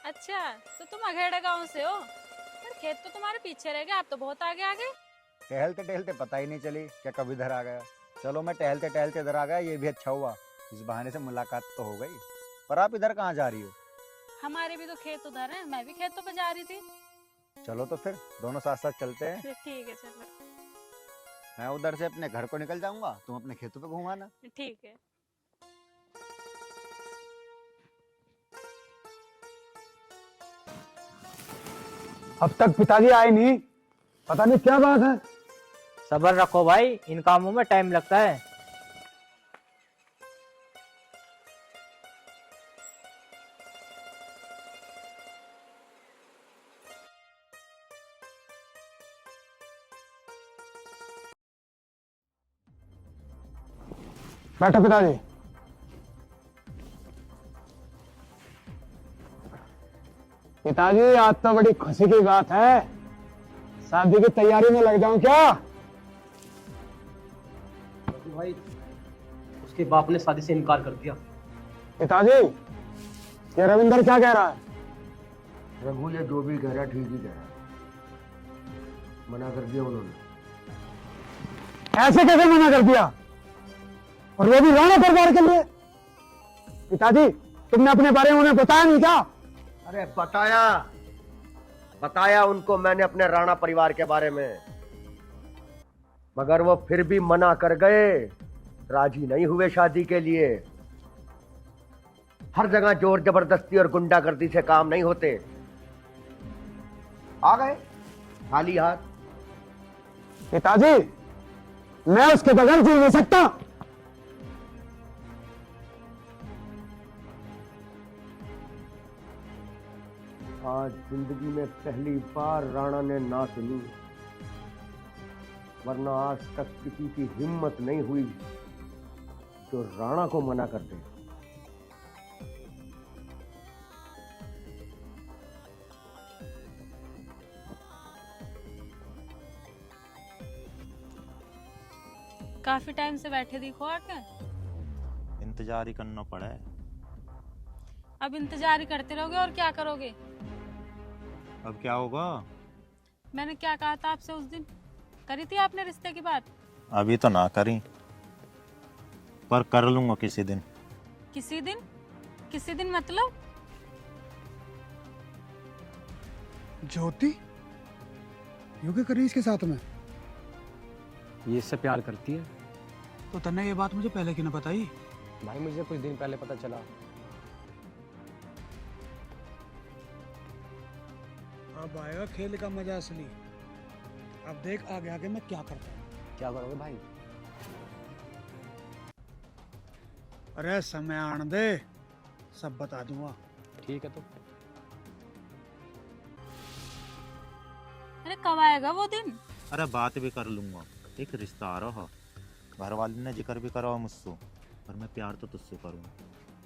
अच्छा, तो तुम अघेड़ा गांव से हो? पर खेत तो तुम्हारे पीछे रह गए, आप तो बहुत आगे आ गए। टहलते टहलते पता ही नहीं चली क्या कब इधर आ गया। चलो मैं टहलते टहलते इधर आ गया, ये भी अच्छा हुआ, इस बहाने से मुलाकात तो हो गई। पर आप इधर कहाँ जा रही हो? हमारे भी तो खेत उधर है, मैं भी खेतों पे जा रही थी। चलो तो फिर दोनों साथ साथ चलते हैं। ठीक है, चलो। मैं उधर से अपने घर को निकल जाऊंगा, तुम अपने खेतों पे घुमाना। ठीक है। अब तक पिताजी आए नहीं, पता नहीं क्या बात है। सब्र रखो भाई, इन कामों में टाइम लगता है। बैठो पिताजी। पिताजी आज तो बड़ी खुशी की बात है, शादी की तैयारी में लग जाऊं क्या? भाई, उसके बाप ने शादी से इनकार कर दिया। पिताजी, ये रविंदर क्या कह रहा है? रघु ये जो भी कह रहा है ठीक ही कह रहा है, मना कर दिया उन्होंने। ऐसे कैसे मना कर दिया, और वो भी राणा परिवार के लिए? पिताजी, तुमने अपने बारे में उन्हें बताया नहीं क्या? अरे बताया उनको मैंने अपने राणा परिवार के बारे में, मगर वो फिर भी मना कर गए, राजी नहीं हुए शादी के लिए। हर जगह जोर जबरदस्ती और गुंडागर्दी से काम नहीं होते। आ गए खाली हाथ। पिताजी, मैं उसके बगैर जी नहीं सकता। आज जिंदगी में पहली बार राणा ने ना सुनी, वरना आज तक किसी की हिम्मत नहीं हुई जो राणा को मना कर दे। काफी टाइम से बैठे दिखो आके। इंतजार ही करना पड़ा है। अब इंतजार ही करते रहोगे और क्या करोगे? अब क्या होगा? मैंने क्या कहा था आपसे उस दिन? करी थी आपने रिश्ते की बात? अभी तो ना करी, पर कर लूंगा किसी दिन। किसी दिन? किसी दिन मतलब? ज्योति योगी करी इसके साथ में? ये इससे प्यार करती है। तो तन्ने ये बात मुझे पहले क्यों ना बताई? भाई मुझे कुछ दिन पहले पता चला। अब आएगा खेल का मजा असली। अब देख आगे आगे मैं क्या करता हूँ। क्या करोगे भाई? अरे समय आने दे, सब बता दूंगा। ठीक है तो। अरे कब आएगा वो दिन? अरे बात भी कर लूंगा, एक रिश्ता आ रहा, घर वाले ने जिक्र भी करा मुझसे, पर मैं प्यार तो तुझसे करूँ,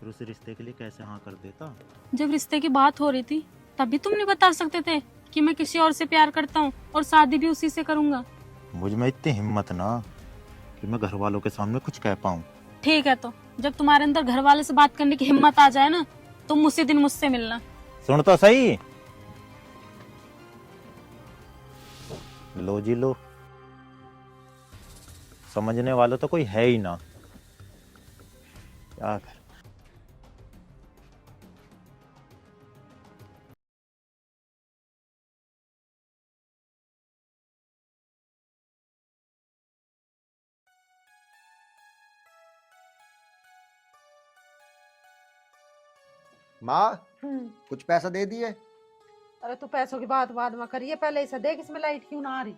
फिर उस रिश्ते के लिए कैसे हाँ कर देता। जब रिश्ते की बात हो रही थी तब भी तुम नहीं बता सकते थे कि मैं किसी और से प्यार करता हूँ और शादी भी उसी से करूंगा। मुझ में इतनी हिम्मत ना कि मैं घर वालों के सामने कुछ कह पाऊँ। ठीक है, तो जब तुम्हारे अंदर घर वाले से बात करने की हिम्मत आ जाए ना, तुम उसी दिन मुझसे मिलना। सुन तो सही, लो जी लो, समझने वाला तो कोई है ही ना, क्या कर। माँ कुछ पैसा दे दिए? अरे तू पैसों की बात बाद में करिए, पहले इसे देख इसमें लाइट क्यों ना आ रही।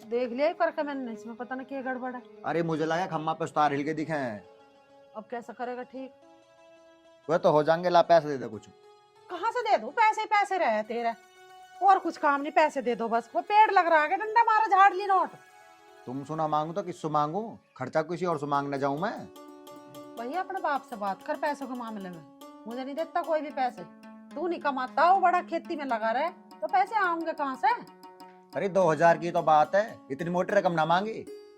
देख लिया ही करके मैंने, इसमें पता नहीं क्या गड़बड़ है। अरे मुझे लगा खम्मा पे उतार हिल के दिखे हैं। अब कैसा करेगा ठीक? वह तो हो जाएंगे, ला पैसे दे दे कुछ। कहाँ से दे दूं? पैसे ही पैसे रहे तेरा, और कुछ काम नहीं, पैसे दे दो बस। वो पेड़ लग रहा है, डंडा मारा झाड़ ली नोट। तुम सुना मांगू तो किससे मांगू? खर्चा किसी और से मांगने जाऊं मैं? भैया अपने बाप से बात कर पैसों के मामले में, मुझे नहीं देता कोई भी पैसे। तू नहीं कमाता हो, बड़ा खेती में लगा रहे, तो पैसे आऊंगे कहाँ से? अरे 2000 की तो बात है, इतनी मोटी रकम ना मांगी।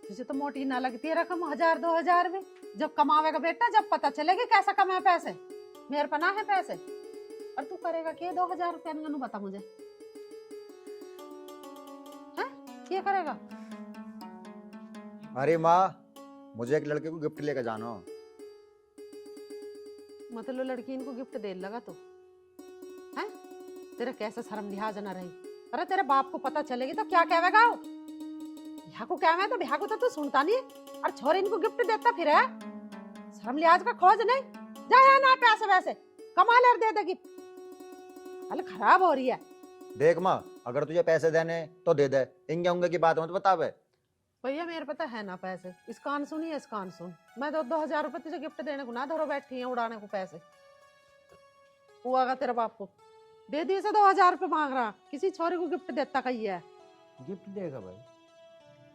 तुझे तो मोटी ना लगती है रकम, 1000-2000 में। जब कमावेगा बेटा, जब पता चलेगी कैसा कमाए पैसे। मेरे पना है पैसे, और तू करेगा क्या 2000 रुपया? बता मुझे, है क्या करेगा? अरे माँ, मुझे एक लड़के को गिफ्ट लेकर जाना। मतलब लड़की इनको गिफ्ट दे लगा तो है? तेरा कैसा शर्म लिहाज ना रही? अरे तेरे बाप को पता चलेगी तो क्या कहेगा? ब्याह को क्या है तो ब्याह को तो तू सुनता नहीं, और छोरे इनको गिफ्ट देता फिर है? शर्म लिहाज का खोज नहीं, जा ना पैसे वैसे कमा ले और दे दे गिफ्ट। हाल खराब हो रही है। देख माँ, अगर तुझे पैसे देने तो दे दे, इंगे उंगे की बात मत बता बे। भैया मेरे पता है ना पैसे, इस कान सुन है, इस कान सुन। मैं तो 2000 रुपए तुझे गिफ्ट देने को ना धरो बैठी है, उड़ाने को पैसे। हुआ तेरे बाप को दे दिए से 2000 रुपए मांग रहा, किसी छोरे को गिफ्ट देता कही है। गिफ्ट देगा भाई?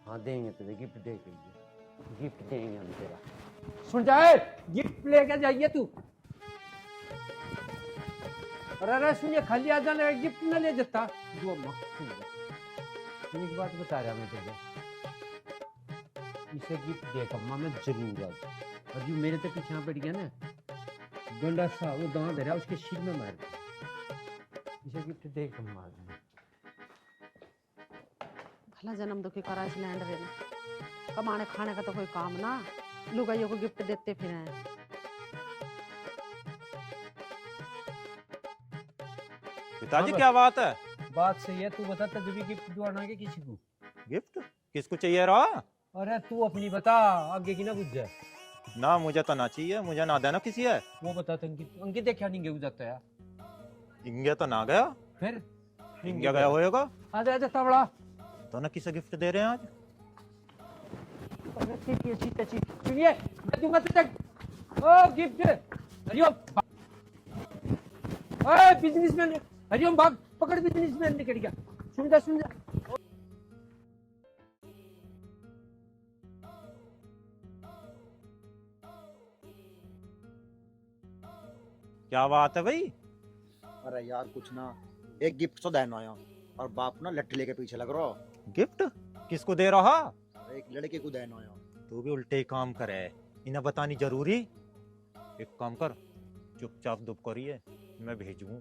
हाँ देंगे तुझे गिफ्ट, देंगे गिफ्ट देंगे हम तेरा। सुन जाए, गिफ्ट लेकर जाइए तू। अरे सुनिए, खाली आ जाने, गिफ्ट न ले जाता। जो अम्मा एक बात बता रहा मैं तुझे, इसे गिफ्ट देगा अम्मा मैं जरूर आज। और जो मेरे तो पीछे बैठ गया ना गंडा सा, वो दांत धरा उसके सिर में मार दे। इसे गिफ्ट देगा अम्मा। भला जन्म दुखी करा सिलेंडर है ना, कमाने खाने का तो कोई काम ना, लुगाइयों को गिफ्ट देते फिर हैं। पिताजी क्या बात है? बात सही है, तू बता तभी गिफ्ट दिवाना के किसी को? गिफ्ट किसको चाहिए रहा? अरे तू अपनी बता, आगे की ना बुझ जाए। ना मुझे तो ना चाहिए, मुझे ना देना किसी है। वो बता अंकित, अंकित देखा नहीं गया जाता है। इंगे तो ना गया, फिर इंगे गया होएगा। आजा आजा तबड़ा, तो ना किसे गिफ्ट दे रहे हैं आज? सुनिए मैं दूंगा तुझे ओ गिफ्ट। हरिओम, ओए बिजनेसमैन, हरिओम भाग, पकड़ बिजनेसमैन निकल गया। सुन जा सुन जा। क्या बात है भाई? अरे यार कुछ ना, एक गिफ्ट तो देना आया, और बाप ना लट्ठी लेके पीछे लग रहा। गिफ्ट किसको दे रहा? एक लड़के को देना आया। तू भी उल्टे ही काम करे, इन्हें बतानी जरूरी। एक काम कर, चुपचाप दुप करिए, मैं भेजूं,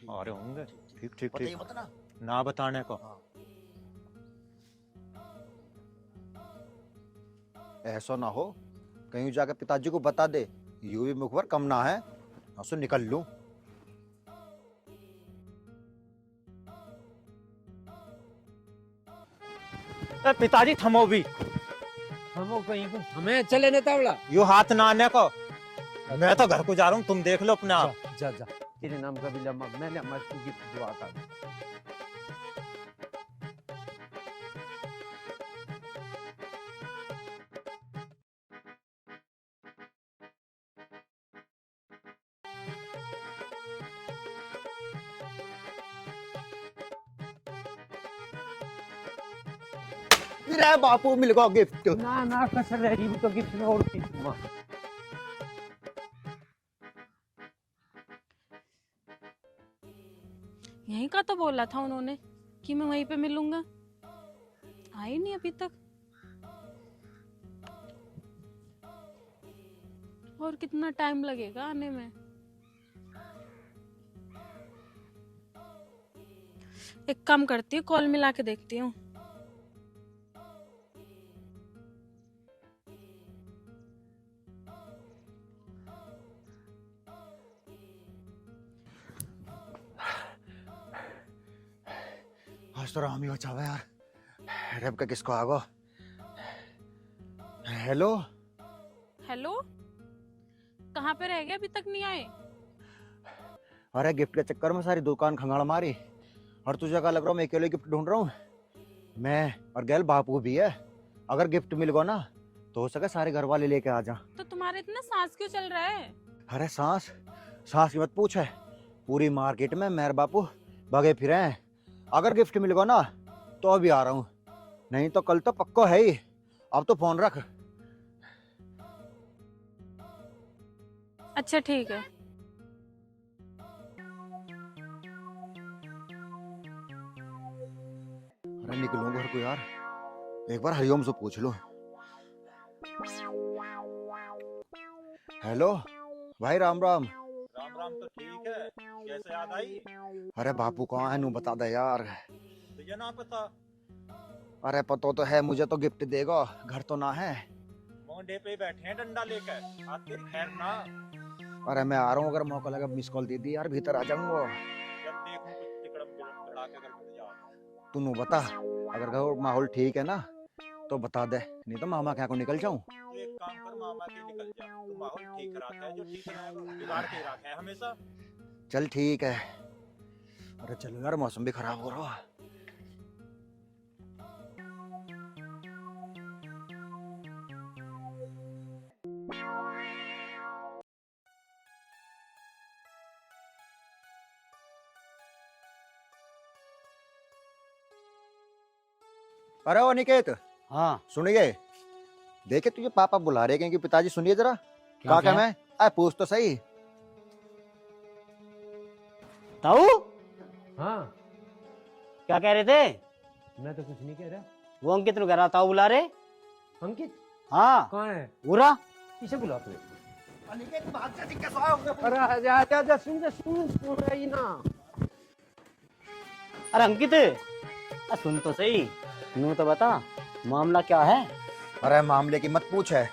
आ रहे होंगे। ठीक ठीक ठीक, मत ना, ना बताने को। ऐसा ना हो कहीं जाकर पिताजी को बता दे, यूं भी मुख पर कम ना है, उससे निकल लूं। पिताजी थमो भी, हम कहीं को हमें चले नेतावड़ा। यो हाथ ना आने को। मैं तो घर को जा रहा हूँ, तुम देख लो अपने आप। जा जा, तेरे नाम का भी लम्मा मैंने मस्त गिफ्ट दुआ कर। मेरा बापू मिल गया गिफ्ट। ना ना कसर रह रही तो गिफ्ट में और यहीं का तो बोला था उन्होंने कि मैं वहीं पे मिलूंगा, आई नहीं अभी तक। और कितना टाइम लगेगा आने में? एक काम करती हूँ, कॉल मिला के देखती हूँ। आज तो राम ही बचावा यार। रेब का किसको आगो। हेलो हेलो, कहाँ पे रह गए, अभी तक नहीं आए? अरे गिफ्ट के चक्कर में सारी दुकान खंगाड़ मारी, और तुझे क्या लग रहा हूँ मैं अकेले गिफ्ट ढूंढ रहा हूँ? मैं और गैल बापू भी है। अगर गिफ्ट मिल गो ना तो हो सके सारे घर वाले लेके आ जा। तो तुम्हारे इतना सांस क्यों चल रहा है? अरे सांस की मत पूछ है, पूरी मार्केट में मेरे बापू भगे फिरे हैं। अगर गिफ्ट मिल गो ना तो अभी आ रहा हूँ, नहीं तो कल तो पक्को है ही। अब तो फोन रख। अच्छा ठीक है। अरे निकलूं घर को यार, एक बार हरिओम से पूछ लो। हेलो भाई, राम राम। राम राम। तो ठीक है, कैसे याद आई? अरे बापू कहाँ है, नू बता दे यार। तुझे ना पता? अरे पता तो है मुझे, तो गिफ्ट देगा, घर तो ना है। मोंडे पे बैठे हैं डंडा लेकर, आज तेरी खैर ना। अरे मैं आ रहा हूँ, अगर मौका लगा मिस कॉल दे दी यार, भीतर आ जाऊंगा। जब देखूं कुछ तिकड़म भड़ा के कर जा। तू नू बता, अगर घर माहौल ठीक है ना तो बता दे, नहीं तो मामा क्या को निकल जाऊं। तू एक काम कर, मामा के निकल जा। तू माहौल ठीक रखा है, जो ठीक रहेगा बिगाड़ के रखा है हमेशा। चल ठीक है। अरे चलो यार, मौसम भी खराब हो रहा है। अरे ओ निकेत, हाँ सुनिए, देखे तुझे पापा बुला रहे हैं कि पिताजी, सुनिए जरा। क्या मैं पूछ तो सही। ताऊ, हाँ क्या कह रहे थे? मैं तो कुछ नहीं कह रहा। वो अंकित नु कह रहा, ताऊ बुला रहे। अंकित हाँ कहाँ है? पूरा किसे बुलाते हो? अरे अरे आजा सुन रही ना। अरे अंकित, सुन तो सही, नू तो बता मामला क्या है? अरे मामले की मत पूछ है,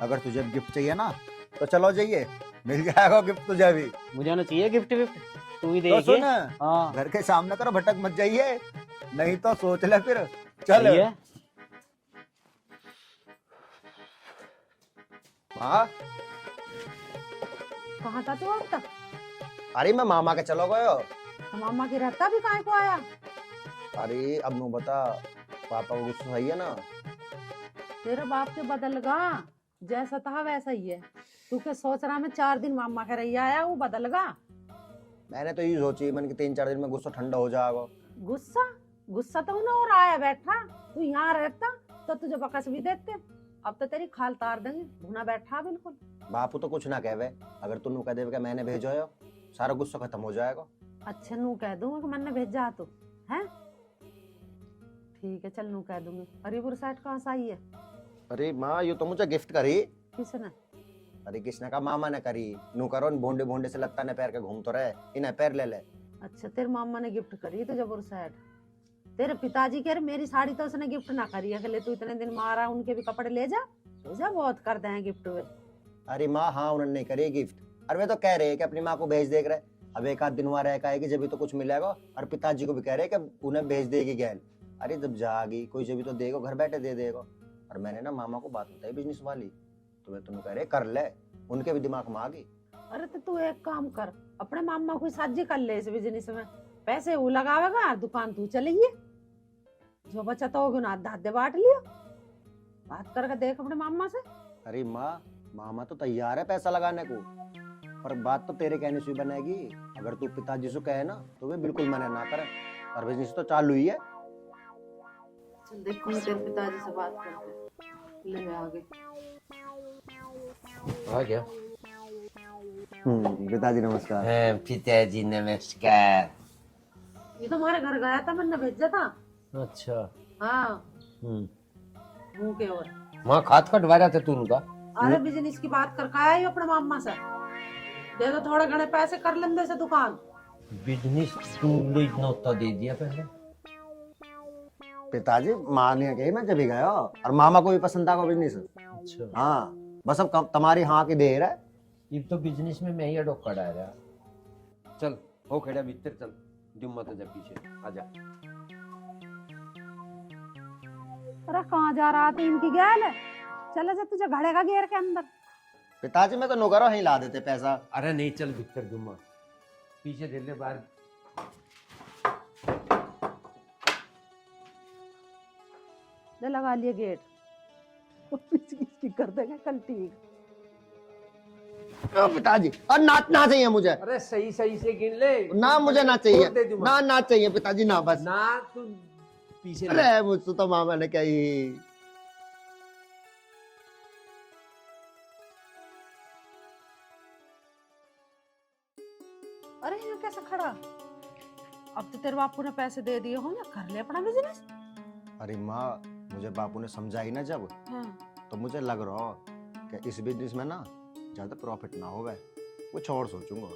अगर तुझे गिफ्ट चाहिए ना तो चलो जाइए, मिल जाएगा गिफ्ट तुझे भी। मुझे ना चाहिए गिफ्ट विफ्ट, तू ही तो देख। सुन, हाँ घर के सामने करो, भटक मत जाइए, नहीं तो सोच ले फिर। चल सही है। हाँ, कहाँ था तू अब तक? अरे मैं मामा के चलो गयो। तो मामा की रहता भी काहे को आया? अरे अब नू बता, पापा को गुस्सा सही है ना? तेरे बाप के बदल गा, जैसा था वैसा ही है। तू के सोच रहा मैं 4 दिन मामा के रही आया, वो बदल गा। मैंने तो ये सोची, मन के 3-4 दिन में गुस्सा ठंडा हो जाएगा। गुस्सा तो ना और आया बैठा, तू यहाँ रहता तो तुझे बकस भी देते। अब तो तेरी खाल तार देंगे, भुना बैठा बिल्कुल। बापू तो कुछ ना कहवे, अगर तू नू कह देवे कि मैंने भेजो है, सारा गुस्सा खत्म हो जाएगा। अच्छा नू कह दूंगा कि मैंने भेजा तो है, ठीक है चल नू कह दूंगी। हरिपुर साइड कहाँ से आई है? अरे माँ, ये तो मुझे गिफ्ट करी। किसने? अरे किसने कहा, मामा ने करी। नू करो भोंडे भोंडे से लगता ने पैर के घूम तो रहे, इन्हें पैर ले ले। अच्छा तेरे मामा ने गिफ्ट करी तो जबुर साइड। तेरे पिताजी कह रहे मेरी साड़ी तो उसने गिफ्ट ना करी है, तू इतने दिन मारा, उनके भी कपड़े ले जा बहुत करते हैं गिफ्ट वे। अरे माँ हाँ, उन्होंने नहीं करी गिफ्ट। अरे वे तो कह रहे हैं कि अपनी माँ को भेज देख रहे, अब 1 आध दिन वहां रह के आएगी जब भी तो कुछ मिलेगा। और पिताजी को भी कह रहे हैं कि उन्हें भेज देगी गैल। अरे जब जागी कोई जब भी तो देगा, घर बैठे दे देगा। और मैंने ना मामा को बात बताई बिजनेस वाली, तो वे तुम्हें कह रहे कर ले, उनके भी दिमाग में आ गई। अरे तो तू एक काम कर, अपने मामा को साझी कर ले इस बिजनेस में, पैसे वो लगावेगा और दुकान तू चलेगी, जो बचत होगी ना आधे बांट लियो। बात करके देख अपने मामा से। अरे माँ, मामा तो तैयार है पैसा लगाने को, पर बात तो तेरे कहने से ही बनेगी। अगर तू पिताजी से कहे ना तो वे बिल्कुल मना ना करे, और बिजनेस तो चालू ही है। चल देखो मैं तेरे पिताजी से बात करते, ले आगे आ गया। पिताजी नमस्कार। पिताजी नमस्कार। ये तो हमारे घर गया था, मैंने भेजा था। अच्छा। हाँ मुंह के और माँ खाद कटवा रहा था तू उनका। अरे बिजनेस की बात कर आया ही अपने मामा से, दे दो थोड़े घने पैसे कर लेंदे से दुकान। बिजनेस तूने इतना उतना दे दिया पहले। पिताजी माँ ने कही मैं जब ही गया, और मामा को भी पसंद आ बिजनेस। अच्छा। हाँ बस अब तुम्हारी हाँ की देर है। ये तो बिजनेस में मैं ही अडोका डाल रहा। चल हो खड़ा भीतर चल, जुम्मा तो जब पीछे आजा। अरे कहाँ जा रहा था इनकी गैल, चले जा तुझे घड़े का घेर के अंदर। पिताजी मैं तो नौकरों ही ला देते पैसा। अरे नहीं चल भीतर जुम्मा, पीछे दे ले बाहर। ले लगा लिए गेट, इसकी कर देंगे कल ठीक। पिताजी और नाचना चाहिए मुझे। अरे सही सही से गिन ले ना, मुझे ना चाहिए, दे जुम्मा। ना ना चाहिए पिताजी, ना बस ना तू पीछे। अरे मुझसे तो मामा ने कही। अरे यहाँ कैसे खड़ा, अब तो तेरे बापू ने पैसे दे दिए होंगे, कर ले अपना बिजनेस। अरे माँ, मुझे बापू ने समझाई ना जब, तो मुझे लग रहा कि इस बिजनेस में ना ज्यादा प्रॉफिट ना होगा, कुछ और सोचूंगा।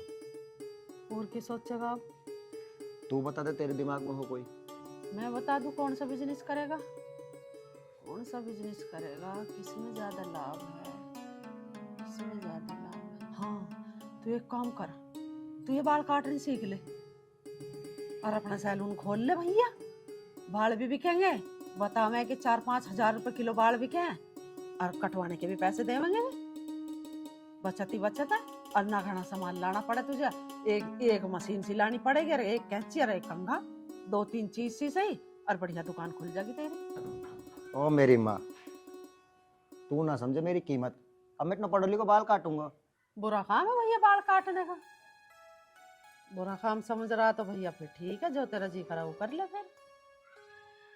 और क्या सोचेगा अब? तू बता दे, तेरे दिमाग में हो कोई? मैं बता दूं कौन सा बिजनेस करेगा, कौन सा बिजनेस करेगा, किसमें ज्यादा लाभ है, किसमें ज्यादा लाभ है। हाँ तू एक काम कर, तू ये बाल काटने सीख ले और अपना सैलून खोल ले भैया, बाल भी बिकेंगे। बता मैं कि 4-5 हजार रुपए किलो बाल बिके हैं, और कटवाने के भी पैसे देंगे, बचत ही बचत है। और ना घना सामान लाना पड़े तुझे, एक मशीन सी लानी पड़ेगी, और एक कैंची और एक कंघा, 2-3 चीज सी सही, और बढ़िया दुकान खुल जाएगी तेरी। ओ मेरी माँ, तू ना समझे मेरी कीमत, अब मैं इतना पढ़ लिखा बाल काटूंगा। बुरा काम है भैया बाल काटने का, बुरा काम समझ रहा तो भैया फिर ठीक है, जो तेरा जी करा वो कर ले फिर।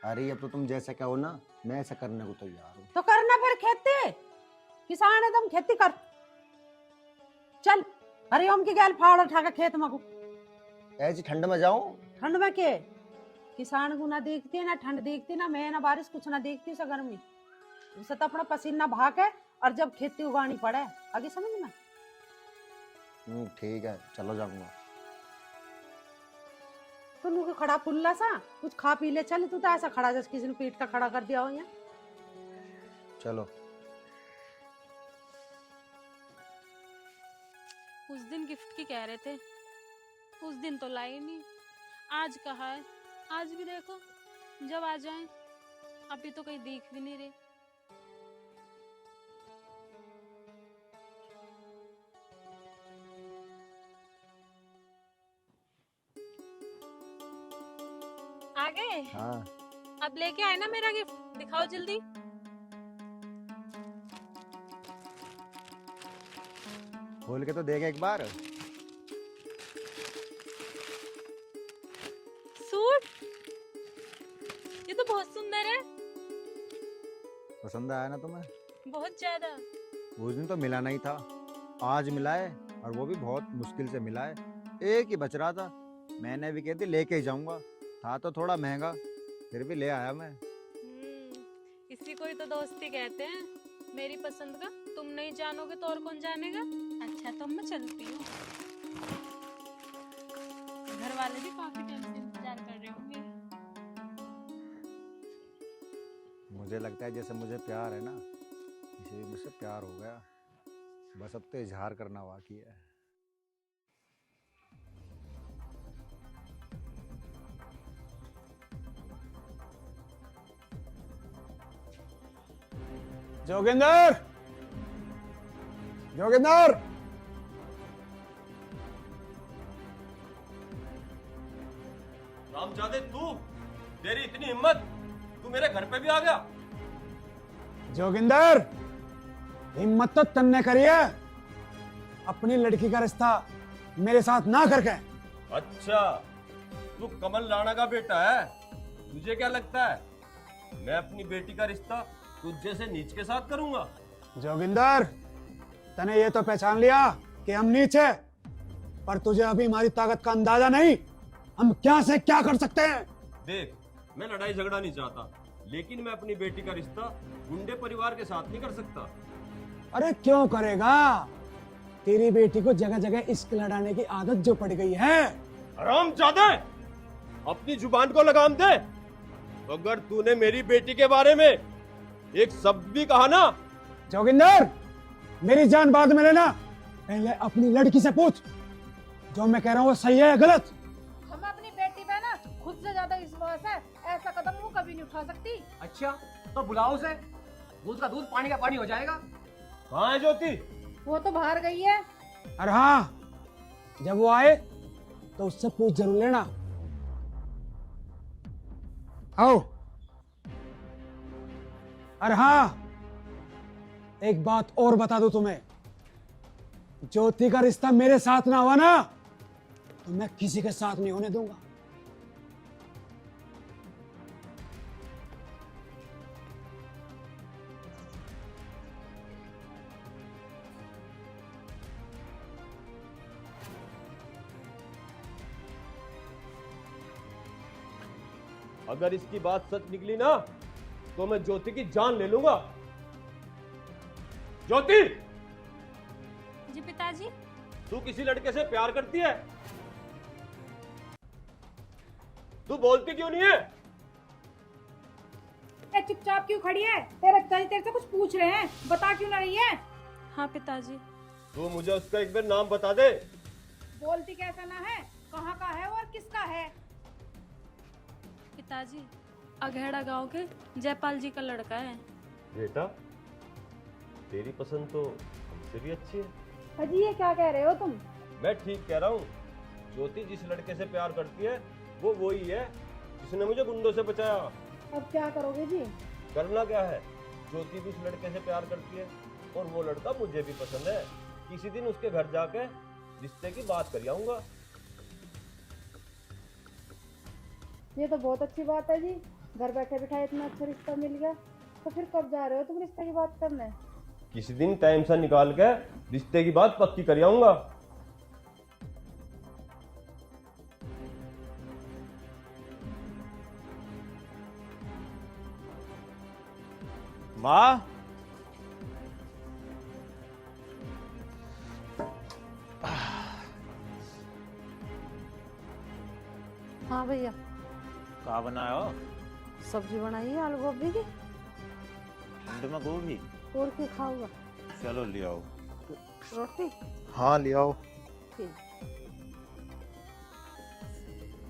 अरे अब तो तुम जैसा कहो ना, मैं ऐसा करने को तैयार हूँ। तो करना फिर खेती, किसान है तुम, खेती कर। चल हरिओम की गैल फाड़ उठा के खेत में को। ऐसी ठंड में जाऊं? ठंड में के किसान को ना देखती है, ना ठंड देखती, ना मैं ना बारिश, कुछ ना देखती उसे गर्मी, उसे तो अपना पसीना भाग है, और जब खेती उगानी पड़े आगे समझ में। ठीक है चलो जाऊंगा। तो लोग खड़ा पुल्ला सा कुछ खा पी ले, चल तू तो ऐसा खड़ा जैसे किसी ने पेट का खड़ा कर दिया हो यहाँ। चलो। उस दिन गिफ्ट की कह रहे थे, उस दिन तो लाए नहीं, आज कहा है, आज भी देखो जब आ जाएं, अभी तो कहीं दिख भी नहीं रहे। आ गए? हाँ। अब लेके आए ना मेरा गिफ्ट, दिखाओ जल्दी। खोल के तो देख एक बार। सूट, ये तो बहुत सुंदर है। पसंद आया ना तुम्हें? बहुत ज्यादा। उस दिन तो मिला नहीं था, आज मिला है, और वो भी बहुत मुश्किल से मिला है। एक ही बच रहा था, मैंने भी कहती लेके ही जाऊंगा, था तो थोड़ा महंगा, फिर भी ले आया मैं। इसी को ही तो दोस्ती कहते हैं, मेरी पसंद का तुम नहीं जानोगे तो और कौन जानेगा। अच्छा तो मैं चलती हूँ, घर वाले भी काफी टाइम से इंतजार कर रहे होंगे। मुझे लगता है जैसे मुझे प्यार है ना, इसे भी मुझसे प्यार हो गया, बस अब तो इजहार करना बाकी है। जोगिंदर, जोगिंदर, रामजादे तू, तेरी इतनी हिम्मत, तू मेरे घर पे भी आ गया। जोगिंदर, हिम्मत तो तन्ने करी है, अपनी लड़की का रिश्ता मेरे साथ ना करके। अच्छा, तू कमल राणा का बेटा है, तुझे क्या लगता है मैं अपनी बेटी का रिश्ता तुझ जैसे नीच के साथ करूंगा? जोगिंदर, तने ये तो पहचान लिया कि हम नीच है, पर तुझे अभी हमारी ताकत का अंदाजा नहीं, हम क्या से क्या कर सकते हैं। देख, मैं लड़ाई झगड़ा नहीं चाहता, लेकिन मैं अपनी बेटी का रिश्ता गुंडे परिवार के साथ नहीं कर सकता। अरे क्यों करेगा, तेरी बेटी को जगह जगह इश्क लड़ाने की आदत जो पड़ गई है। हरामजादे, अपनी जुबान को लगाम दे। अगर तूने मेरी बेटी के बारे में एक शब्द भी कहा ना। जोगिंदर, मेरी जान बाद में लेना, पहले अपनी लड़की से पूछ जो मैं कह रहा हूँ वो सही है या गलत। हमें अपनी बेटी पे ना खुद से ज्यादा विश्वास है, ऐसा कदम वो कभी नहीं उठा सकती। अच्छा, तो बुलाओ उसे, दूध का दूध पानी का पानी हो जाएगा। कहाँ है ज्योति? वो तो बाहर गई है। अरे हाँ, जब वो आए तो उससे पूछ जरूर लेना। आओ। अरे हाँ, एक बात और बता दूं तुम्हें, ज्योति का रिश्ता मेरे साथ ना हुआ ना तो मैं किसी के साथ नहीं होने दूंगा। अगर इसकी बात सच निकली ना तो मैं ज्योति की जान ले लूंगा। ज्योति, जी पिताजी। तू किसी लड़के से प्यार करती है? तू बोलती क्यों नहीं है? ए, चुपचाप क्यों खड़ी है? तेरे पिताजी तेरे से कुछ पूछ रहे हैं, बता क्यों ना रही है? हाँ पिताजी। तू मुझे उसका एक बार नाम बता दे। बोलती कैसा ना है, कहाँ का है और किसका है? पिताजी, अघेड़ा गांव के जयपाल जी का लड़का है। बेटा, तेरी पसंद तो हमसे भी अच्छी है। अजी ये क्या कह रहे हो तुम? मैं ठीक कह रहा हूँ। ज्योति जिस लड़के से प्यार करती है वो वही है जिसने मुझे गुंडों से बचाया। अब क्या करोगे जी? करना क्या है, ज्योति भी उस लड़के से प्यार करती है और वो लड़का मुझे भी पसंद है। किसी दिन उसके घर जाके रिश्ते की बात कर आऊंगा। ये तो बहुत अच्छी बात है जी, घर बैठे बिठाए इतना अच्छा रिश्ता मिल गया। तो फिर कब जा रहे हो तुम रिश्ते की बात करने? किसी दिन टाइम सा निकाल के रिश्ते की बात पक्की कर आऊंगा। माँ, हाँ भैया, क्या बनाया हो? सब्जी बनाई है आलू गोभी की। ठंड में गोभी? और क्या खाऊंगा? चलो ले आओ। रोटी? हाँ ले आओ। ठीक।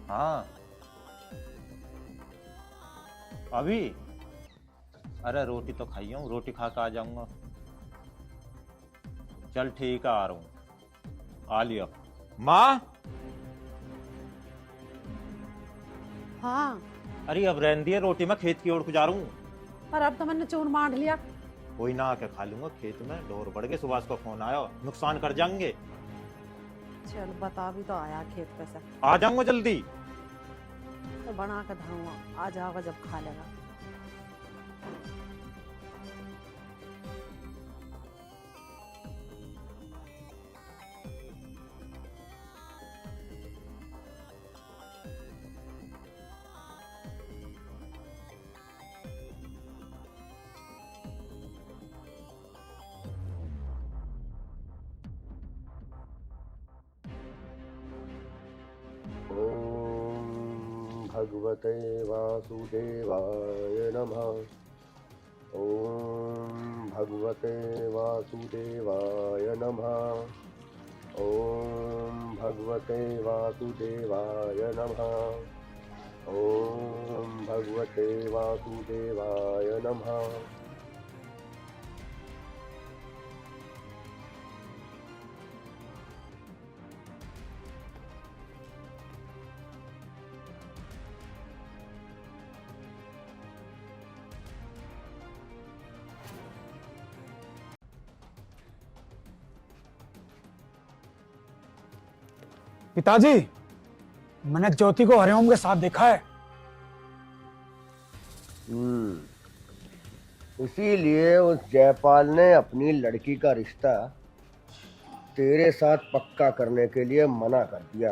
हाँ अभी? अरे रोटी तो खाई हूँ, रोटी खा के आ जाऊंगा। चल ठीक है, आ रहा हूँ। आ लिया। माँ, हाँ। अरे अब रहने दिए, रोटी मैं खेत की ओर को जा रहा हूँ। और अब तो मैंने चून मांड लिया। कोई ना, आके खा लूंगा। खेत में ढोर बढ़ गए, सुभाष का फोन आया, नुकसान कर जाएंगे। चल बता, भी तो आया खेत पे से। आ जाऊंगा जल्दी। तो बना के धरूंगा, आ जाओगा जब खा लेगा। ओम भगवते वासुदेवाय नमः। ओम भगवते वासुदेवाय नमः। ओम भगवते वासुदेवाय नमः। ओम भगवते वासुदेवाय नमः। पिताजी, मैंने ज्योति को हरिओम के साथ देखा है। इसीलिए उस जयपाल ने अपनी लड़की का रिश्ता तेरे साथ पक्का करने के लिए मना कर दिया,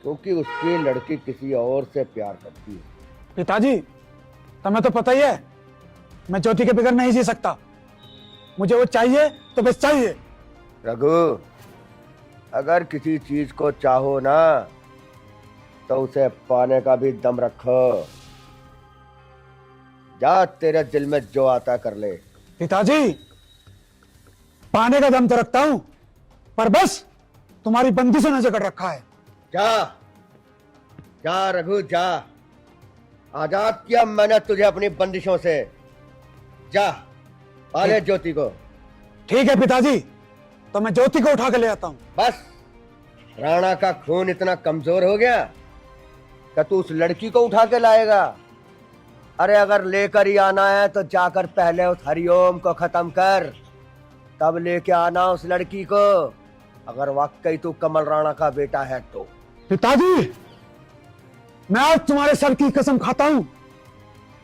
क्योंकि उसकी लड़की किसी और से प्यार करती है। पिताजी, तुम्हें तो पता ही है, मैं ज्योति के बगैर नहीं जी सकता। मुझे वो चाहिए तो बस चाहिए। रघु, अगर किसी चीज को चाहो ना तो उसे पाने का भी दम रखो। जा, तेरे दिल में जो आता कर ले। पिताजी, पाने का दम तो रखता हूं, पर बस तुम्हारी बंदिशों ने जकड़ रखा है। जा जा रघु जा, आजाद किया मैंने तुझे अपनी बंदिशों से। जा, पाले ज्योति को। ठीक है पिताजी, तो मैं ज्योति को उठा के ले आता हूं। बस, राणा का खून इतना कमजोर हो गया कि तू उस लड़की को उठा के लाएगा? अरे अगर लेकर ही आना है तो जाकर पहले उस हरिओम को खत्म कर, तब लेके आना उस लड़की को, अगर वाकई तू कमल राणा का बेटा है तो। पिताजी, मैं आज तुम्हारे सर की कसम खाता हूं,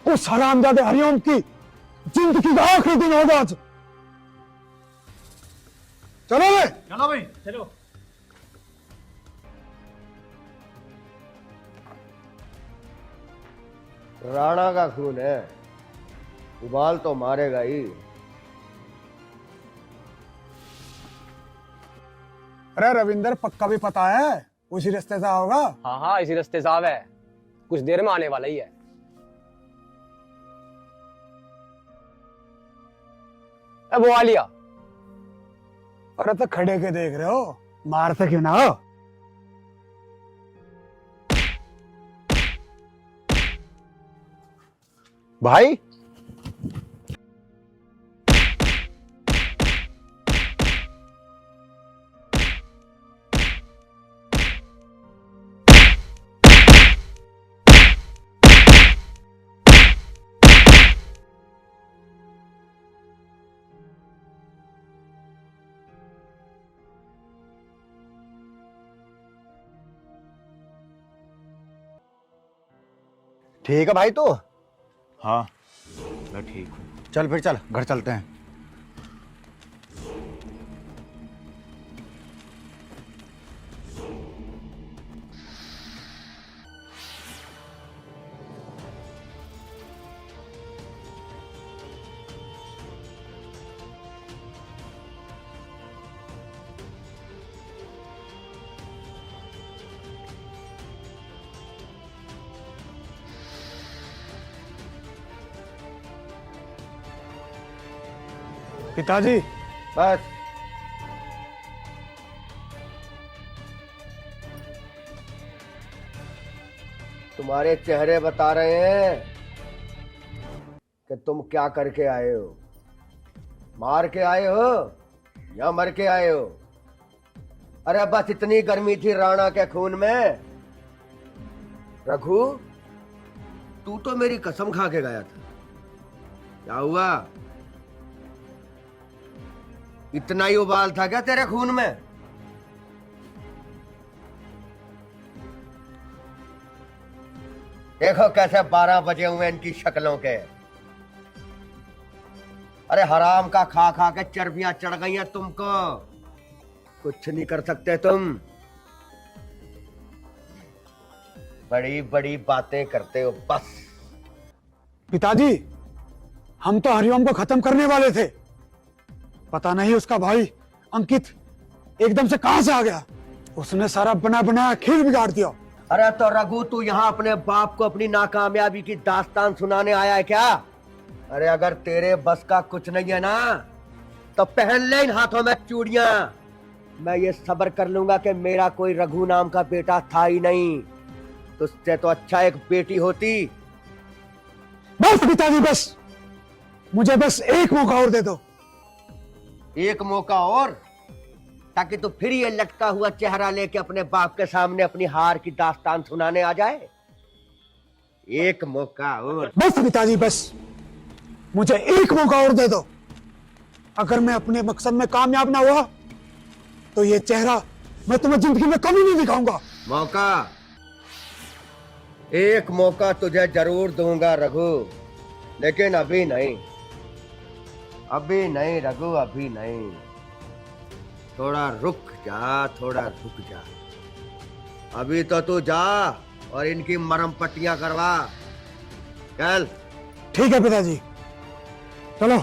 उस हरामजादे हरिओम की जिंदगी का आखिरी दिन होगा आज। चलो बे। चलो भाई, चलो। राणा का खून है, उबाल तो मारेगा ही। अरे रविंदर, पक्का भी पता है उसी रास्ते से होगा? हाँ हाँ, इसी रास्ते से आवे, कुछ देर में आने वाला ही है। वो आ लिया। अरे तो खड़े के देख रहे हो, मारते क्यों ना हो? भाई, ठीक है भाई। तो हाँ, मैं ठीक हूँ। चल फिर, चल घर चलते हैं। पिताजी, बस, तुम्हारे चेहरे बता रहे हैं कि तुम क्या करके आए हो। मार के आए हो या मर के आए हो? अरे बस इतनी गर्मी थी राणा के खून में। रघु, तू तो मेरी कसम खा के गया था, क्या हुआ? इतना ही उबाल था क्या तेरे खून में? देखो कैसे 12 बजे हुए इनकी शक्लों के। अरे हराम का खा खा के चर्बियां चढ़ गई हैं तुमको, कुछ नहीं कर सकते तुम। बड़ी बड़ी बातें करते हो बस। पिताजी, हम तो हरिओम को खत्म करने वाले थे, पता नहीं उसका भाई अंकित एकदम से कहां से आ गया। उसने सारा बना बनाया खीर बिगाड़ दिया। अरे तो रघु, तू यहाँ अपने बाप को अपनी नाकामयाबी की दास्तान सुनाने आया है क्या? अरे अगर तेरे बस का कुछ नहीं है ना तो पहन ले इन हाथों में चूड़ियां। मैं ये सब्र कर लूंगा कि मेरा कोई रघु नाम का बेटा था ही नहीं, तुझसे तो अच्छा एक बेटी होती। बस पिताजी, बस मुझे बस एक मौका और दे दो। एक मौका और? ताकि तू फिर ये लटका हुआ चेहरा लेके अपने बाप के सामने अपनी हार की दास्तान सुनाने आ जाए? एक मौका और? बस पिताजी, बस मुझे एक मौका और दे दो। अगर मैं अपने मकसद में कामयाब ना हुआ तो ये चेहरा मैं तुम्हें जिंदगी में कभी नहीं दिखाऊंगा। मौका, एक मौका तुझे जरूर दूंगा रघु, लेकिन अभी नहीं, अभी नहीं रघु, अभी नहीं। थोड़ा रुक जा, थोड़ा रुक जा। अभी तो तू जा और इनकी मरहम पट्टियां करवा। चल। ठीक है पिताजी, चलो।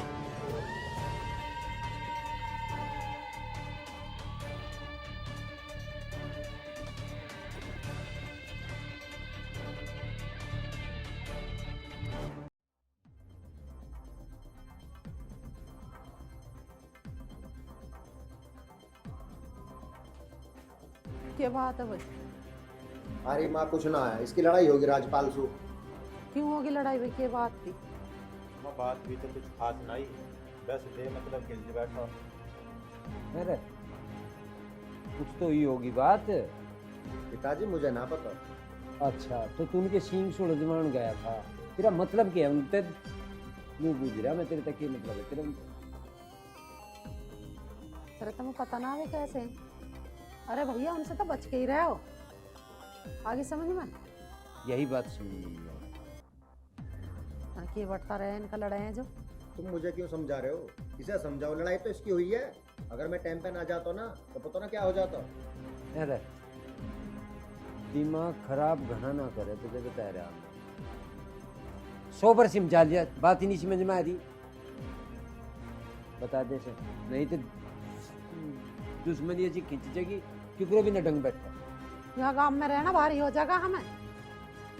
क्या बात है भाई? अरे माँ कुछ ना है, इसकी लड़ाई होगी राजपाल से। क्यों होगी लड़ाई भाई? क्या बात थी? मैं बात भी तो कुछ खास नहीं, बस बे मतलब गिल बैठा। अरे कुछ तो ही होगी बात। पिताजी मुझे ना पता। अच्छा तो तू उनके सींग से उलझवान गया था, तेरा मतलब क्या है उनसे? यूं पूछ रहा मैं तेरे तक, ये मतलब है तेरा? अरे तुम्हें पता ना है कैसे? अरे भैया उनसे तो बच के ही रहे हो, आगे समझ में। यही बात सुनी के बढ़ता रहे इनका लड़ाई जो। तुम मुझे क्यों समझा रहे हो? इसे समझाओ, लड़ाई तो इसकी हुई है। अगर मैं टाइम पे ना जाता ना तो पता ना क्या हो जाता। अरे दिमाग खराब घना ना करे, तुझे बता रहा हूँ। 100 समझा लिया, बात ही नहीं समझ में आ रही। बता दे से, नहीं तो दुश्मनी ऐसी खिंच जाएगी क्यों भी न डंग बैठा। यहाँ गांव में रहना भारी हो जाएगा हमें।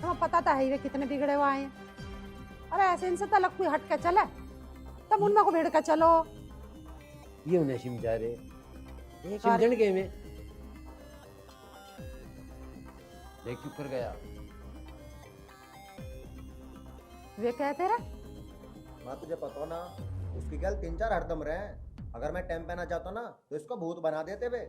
तुम्हें पता तो है ही वे कितने बिगड़े हुए हैं। अरे ऐसे इनसे तो अलग कोई हट के चले, तब उनमें को भिड़ के चलो। ये उन्हें समझा रहे समझण के में देख चुप कर गया। वे कहते रहे माँ तुझे पता ना, उसकी गल 3-4 हरदम रहे। अगर मैं टाइम पे ना जाता ना तो इसको भूत बना देते वे।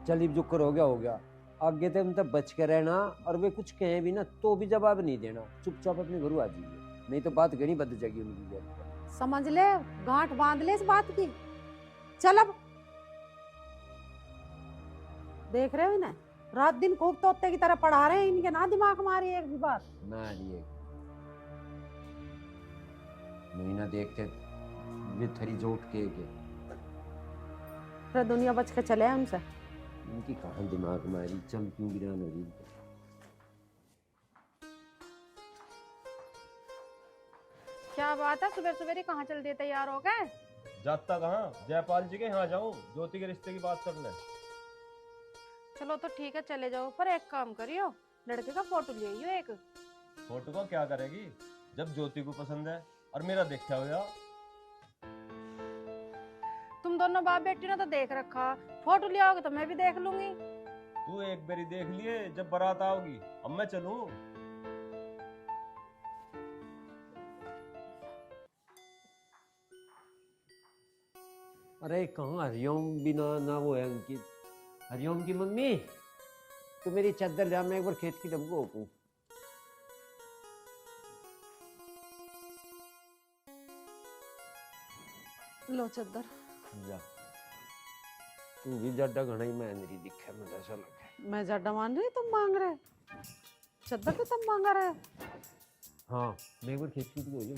चल अब जो कर हो गया। आगे तो उन तक बच के रहना, और वे कुछ कहे भी ना तो भी जवाब नहीं देना, चुपचाप अपने घर आ जाइए, नहीं तो बात घनी बदल जाएगी उनकी। समझ ले, गांठ बांध ले इस बात की। चल अब देख रहे हो इन्हें, रात दिन खूब तोते की तरह पढ़ा रहे हैं, इनके ना दिमाग मारी एक भी बात ना लिए महीना देखते वे थरी जोट के फिर दुनिया बच के चले हैं उनसे। इनकी कहां दिमाग मारी, चल क्यों गिरान हो रही। क्या बात है, सुबह सुबह ही कहाँ चल दिए, तैयार हो गए? जाता कहाँ, जयपाल जी के यहाँ जाऊँ ज्योति के रिश्ते की बात करने। चलो तो ठीक है चले जाओ, पर एक काम करियो, लड़के का फोटो ले आइयो एक। फोटो को क्या करेगी, जब ज्योति को पसंद है और मेरा देखा हो गया। तुम दोनों बाप बेटी ने तो देख रखा, फोटो ले आओगे तो मैं भी देख लूंगी। तू एक बारी देख लिए, जब बारात आओगी अब मैं चलूं। अरे कहाँ हरिओम भी ना वो है अंकित। हरिओम की मम्मी, तू मेरी चादर जा, मैं एक बार खेत की डब्बू होकूं। लो चद्दर जा, तू भी जड्डा घना ही मेहंदी दिखे, मुझे ऐसा लगे। मैं जड्डा मान रही, तुम मांग रहे चद्दर तो तुम मांगा रहे। हाँ मैं एक बार खेत की डब्बू हो जाऊं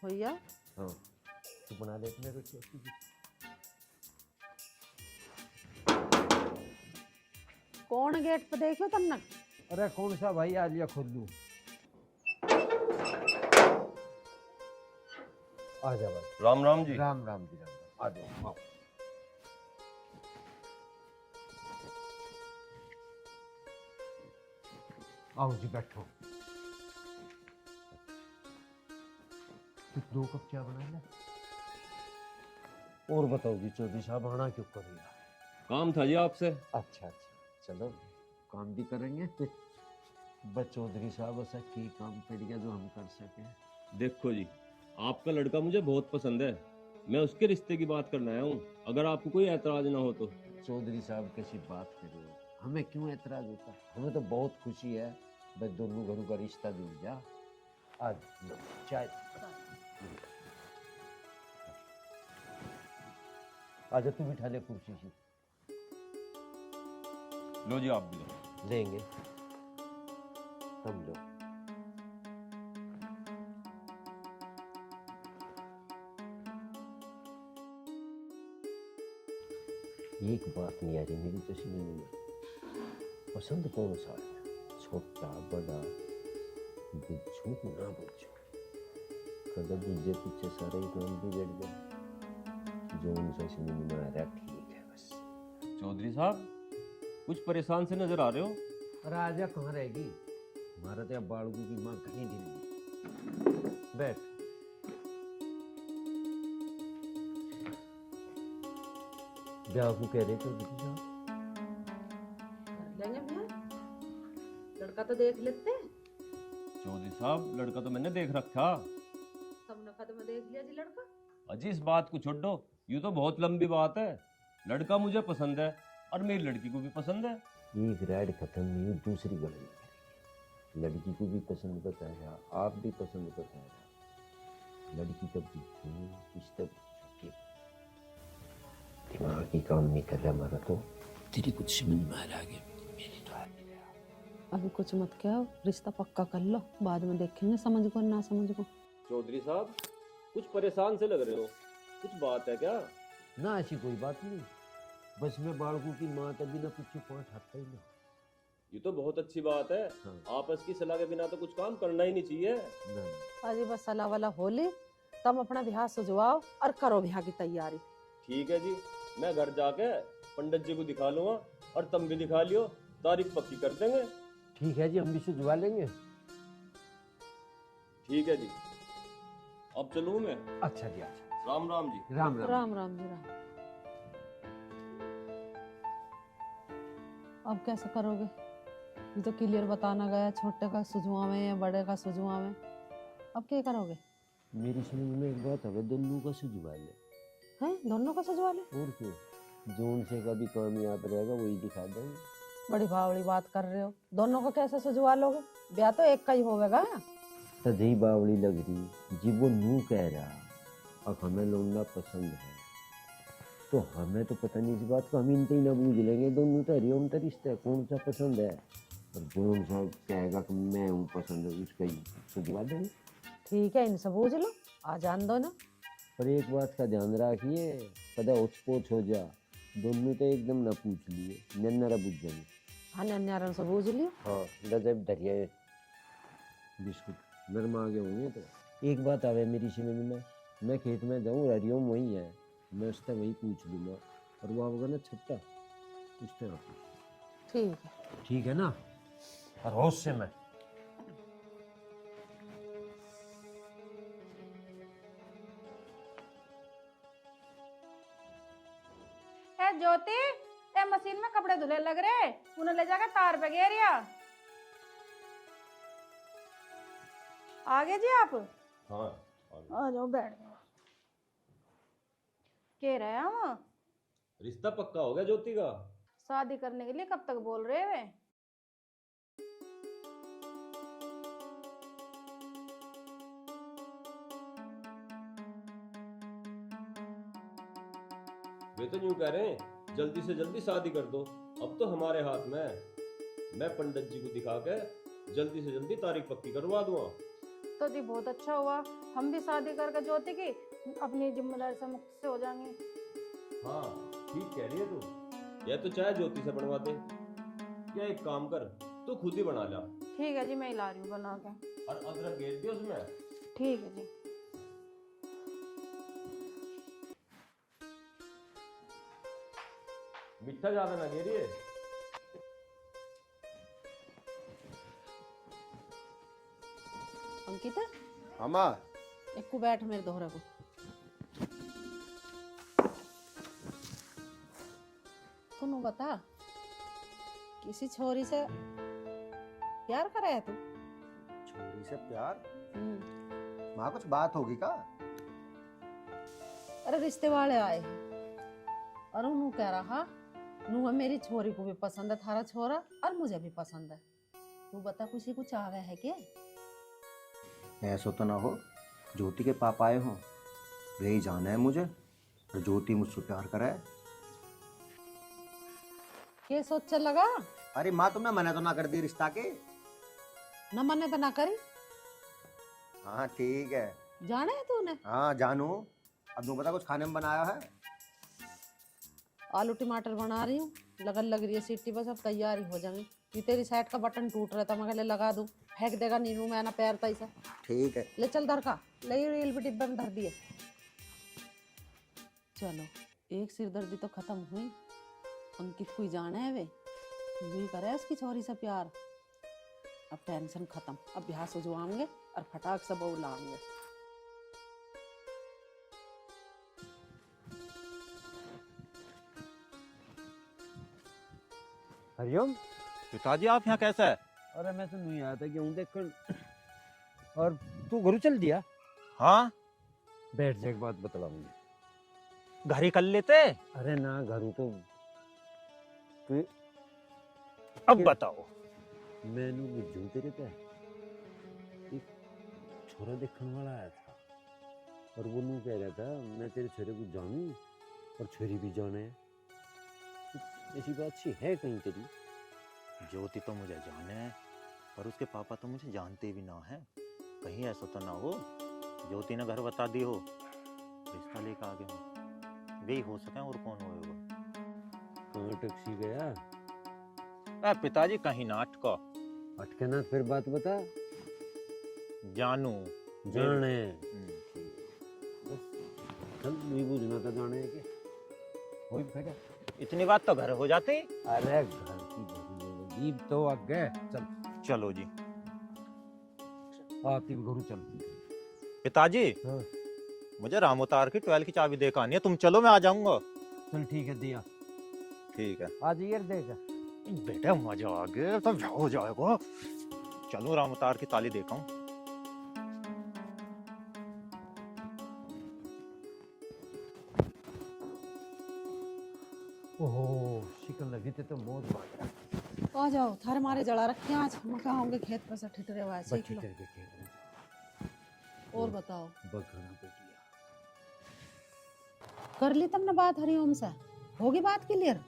भैया। हाँ तू बना दे मेरे को खेत की। कौन गेट पे देखो तुमने? अरे कौन सा भाई, आ लिया खुद लू। आ जा भाई। राम राम जी। राम राम जी, राम। आ जाओ, आओ। आओ जी बैठो। कुछ 2 कप चाय बना ले। और बताओ जी चौधरी साहब, आना क्यों कर लिया? काम था जी आपसे। अच्छा, चलो काम भी करेंगे। बस चौधरी साहब ऐसा की काम कर गया जो हम कर सके। देखो जी, आपका लड़का मुझे बहुत पसंद है, मैं उसके रिश्ते की बात करने आया हूँ, अगर आपको कोई ऐतराज ना हो तो। चौधरी साहब कैसी बात कर रहे हो, हमें क्यों ऐतराज होता, हमें तो बहुत खुशी है, बस दोनों घरों का रिश्ता जुड़ जा। आज चाय आजा, तू बिठा ले कुर्सी से। लो जी, आप भी लो। लेंगे हम लोग। एक बात नहीं आ रही मेरी तो समझ में, पसंद कौन सा है, छोटा बड़ा, बुझो ना बुझो, कदम बुझे पीछे सारे ही काम बिगड़ गए। जो उनसे समझ में आ रहा ठीक है बस। चौधरी साहब, कुछ परेशान से नजर आ रहे हो। और आजा कहाँ रहेगी, हमारा तो बाड़गू की माँ कहीं दिल में। बैठ। ब्याह को कह रहे थे साहब। लेंगे भैया, लड़का तो देख लेते। चौधरी साहब, लड़का तो मैंने देख रखा। सब नखत में देख लिया जी लड़का। अजी इस बात को छोड़ दो, यूँ तो बहुत लंबी बात है। लड़का मुझे पसंद है और मेरी लड़की को भी पसंद है। एक राइड खत्म हुई, दूसरी गड़बड़ी करेगी। लड़की को भी पसंद बताया, आप भी पसंद बताया। लड़की तब पूछो, रिश्ता पूछो, दिमाग ही काम नहीं कर रहा हमारा तो। तेरी कुछ समझ में आ रहा है, मेरी तो आ नहीं रहा। अभी कुछ मत कहो, रिश्ता पक्का कर लो, बाद में देखेंगे समझ को ना समझ को। चौधरी साहब, कुछ परेशान से लग रहे हो, कुछ बात है क्या? ना ऐसी कोई बात नहीं, बस मैं बाड़कू की माँ तभी ना कुछ पाँच हटता ही ना। ये तो बहुत अच्छी बात है। हाँ। आपस की सलाह के बिना तो कुछ काम करना ही नहीं चाहिए। अजी बस सलाह वाला होली, तब अपना ब्याह सजवाओ और करो ब्याह की तैयारी। ठीक है जी, मैं घर जाके पंडित जी को दिखा लूंगा और तुम भी दिखा लियो, तारीख पक्की कर देंगे। ठीक है जी, हम भी सुझवा लेंगे। ठीक है जी, अब चलूं मैं। अच्छा जी, अच्छा। राम राम जी। राम राम। राम राम जी राम। अब कैसे करोगे? ये तो क्लियर बताना गया, छोटे का सुझवावे या बड़े का सुझवावे। अब क्या करोगे? मेरी समझ में एक बात है, दोनों का सुझवा ले। हैं, दोनों का सजवा ले। और क्यों, जो उनसे कभी कामयाब रहेगा वही दिखा देंगे। बड़ी बावड़ी बात कर रहे हो, दोनों को कैसे सजवा लोगे? ब्याह तो एक का ही होगा। तजी बावड़ी लग रही जी, वो नू कह रहा अब हमें लौंडा पसंद है, तो हमें तो पता नहीं इस बात को, हम इनते ही ना बूझ लेंगे। दोनों तो हरिओम तो रिश्ता है, कौन सा पसंद है, और जोन सा कहेगा कि मैं हूँ पसंद है, उसका ही सजवा देंगे। ठीक है, इनसे बूझ लो, आ जान दो ना। पर एक बात का ध्यान रखिए, पता उचपोच हो जा, दोनों तो एकदम ना पूछ लिए, नन्नारा बुझ जाएंगे। हाँ, नन्यारन से बूझ लियो। हाँ, गजब दरिया बिस्कुट नरम आगे होंगे। तो एक बात आवे मेरी समझ में, मैं खेत में जाऊँ, हरिओम वही है, मैं उससे वही पूछ लूँगा, और वो होगा ना छट्टा, उससे आप पूछ। ठीक है, ठीक है ना, और होश से मैं। ए ज्योति, ए मशीन में कपड़े धुले लग रहे, उन्हें ले जाकर तार पे घेरिया। आगे जी आप? हाँ, आ जाओ, बैठ जाओ। कह रहे हैं हम, रिश्ता पक्का हो गया ज्योति का। शादी करने के लिए कब तक बोल रहे वे? वे तो यूं कह रहे हैं जल्दी से जल्दी शादी कर दो, अब तो हमारे हाथ में है। मैं पंडित जी को दिखा के जल्दी से जल्दी तारीख पक्की करवा दूंगा। तो जी बहुत अच्छा हुआ, हम भी शादी करके ज्योति की अपनी जिम्मेदारी से मुक्त से हो जाएंगे। हाँ, ठीक कह रही है तू। या तो चाहे ज्योति से बनवा दे, या एक काम कर, तू खुद ही बना ला। ठीक है जी, मैं ही ला रही हूँ बना के। और अदरक घेर दियो उसमें। ठीक है जी। मीठा ज्यादा ना घेरिए। अंकित, अम्मा, एक को बैठ मेरे दोहरा को। तू बता, किसी छोरी से प्यार करा है तू? छोरी से प्यार? माँ कुछ बात होगी का? अरे रिश्ते वाले आए हैं और उन्हों कह रहा नू मेरी छोरी को भी पसंद है थारा छोरा, और मुझे भी पसंद है। तू बता, किसी को चाह है क्या? ऐसा तो ना हो ज्योति के पापा आए हों, यही जाना है मुझे, और ज्योति मुझसे प्यार कराए। क्या सोच लगा? अरे माँ तुमने मना तो ना कर दी रिश्ता के? न मने तो ना करी। हाँ ठीक है। जाने है तूने? हाँ जानू। अब तू बता कुछ खाने में बनाया है? आलू टमाटर बना रही हूँ, लगन लग रही है सीटी, बस अब तैयारी हो जाएंगे। ये तेरी साइड का बटन टूट रहा था, मैं कहले लगा दूं, फेंक देगा नीनू में ना पैर तैसा। ठीक है। ले चल धर का, ले रेल भी डिब्बे में धर दिए। चलो एक सिरदर्दी तो खत्म हुई। अंकित कोई जाने है वे, यही करे उसकी छोरी से प्यार। अब टेंशन खत्म, अब ब्याह सजवाएंगे और फटाक से बहू लाएंगे। हरिओम। पिताजी आप यहाँ कैसे है? अरे मैं तो नहीं आया था कि हूँ देख और तू घर चल दिया? हाँ बैठ जा, एक बात बतलाऊंगी। घर ही कर लेते। अरे ना घर तो अब बताओ। मैंने बुझू तेरे पे एक छोरा देखने वाला आया था और वो नू कह रहा था मैं तेरे छोरे को जानू और छोरी भी जाने है। ऐसी बात सी है कहीं तेरी? ज्योति तो मुझे जाने है, पर उसके पापा तो मुझे जानते भी ना है। कहीं ऐसा तो ना हो ज्योति ने घर बता दी हो, रिश्ता लेकर आ गए हो। वही हो सके और कौन होगा? कहाँ टैक्सी गया? पिताजी कहीं ना अटको। अटके ना फिर बात बता। जानू जाने बस चल नहीं बुझना था जाने के वही फेंका। इतनी बात तो घर हो जाती। अरे घर की जीप तो आगे चल। चलो जी। आती घरू चल। पिताजी हाँ। मुझे रामोतार की 12 की चाबी देकर आनी है, तुम चलो मैं आ जाऊंगा। चल ठीक है दिया। ठीक है आज यार देगा बेटा, मजा आ गया तो हो जाएगा। चलो रामोतार की ताली देखा हूँ। ओहो शिकन लगी थी तो बहुत बात। आ जाओ, थारे मारे जड़ा रखे हैं आज। मैं कहा होंगे खेत पर से ठिठरे हुआ है, सीख बच्ची लो। करके खेल और बताओ, बघना पे किया। कर ली तुमने बात हरिओम से? होगी बात क्लियर?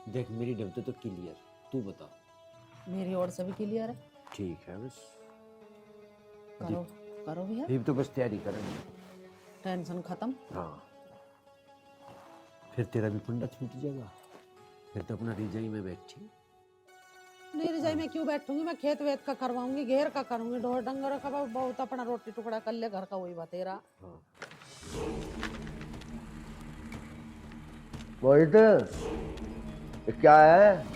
देख मेरी डबते तो क्लियर, तू बता। मेरी ओर से भी क्लियर है। ठीक है बस करो करो भी है, अभी तो बस तैयारी करेंगे। टेंशन खत्म। हाँ फिर तेरा भी फंडा छूट जाएगा। फिर तो अपना रिजाई में बैठी। नहीं रजाई में क्यों बैठूंगी, मैं खेत वेत का करवाऊंगी, घेर का करूंगी, ढोर डंगर का बहुत, अपना रोटी टुकड़ा कर ले, घर का वही बात तेरा। हाँ। मोहित ये क्या है?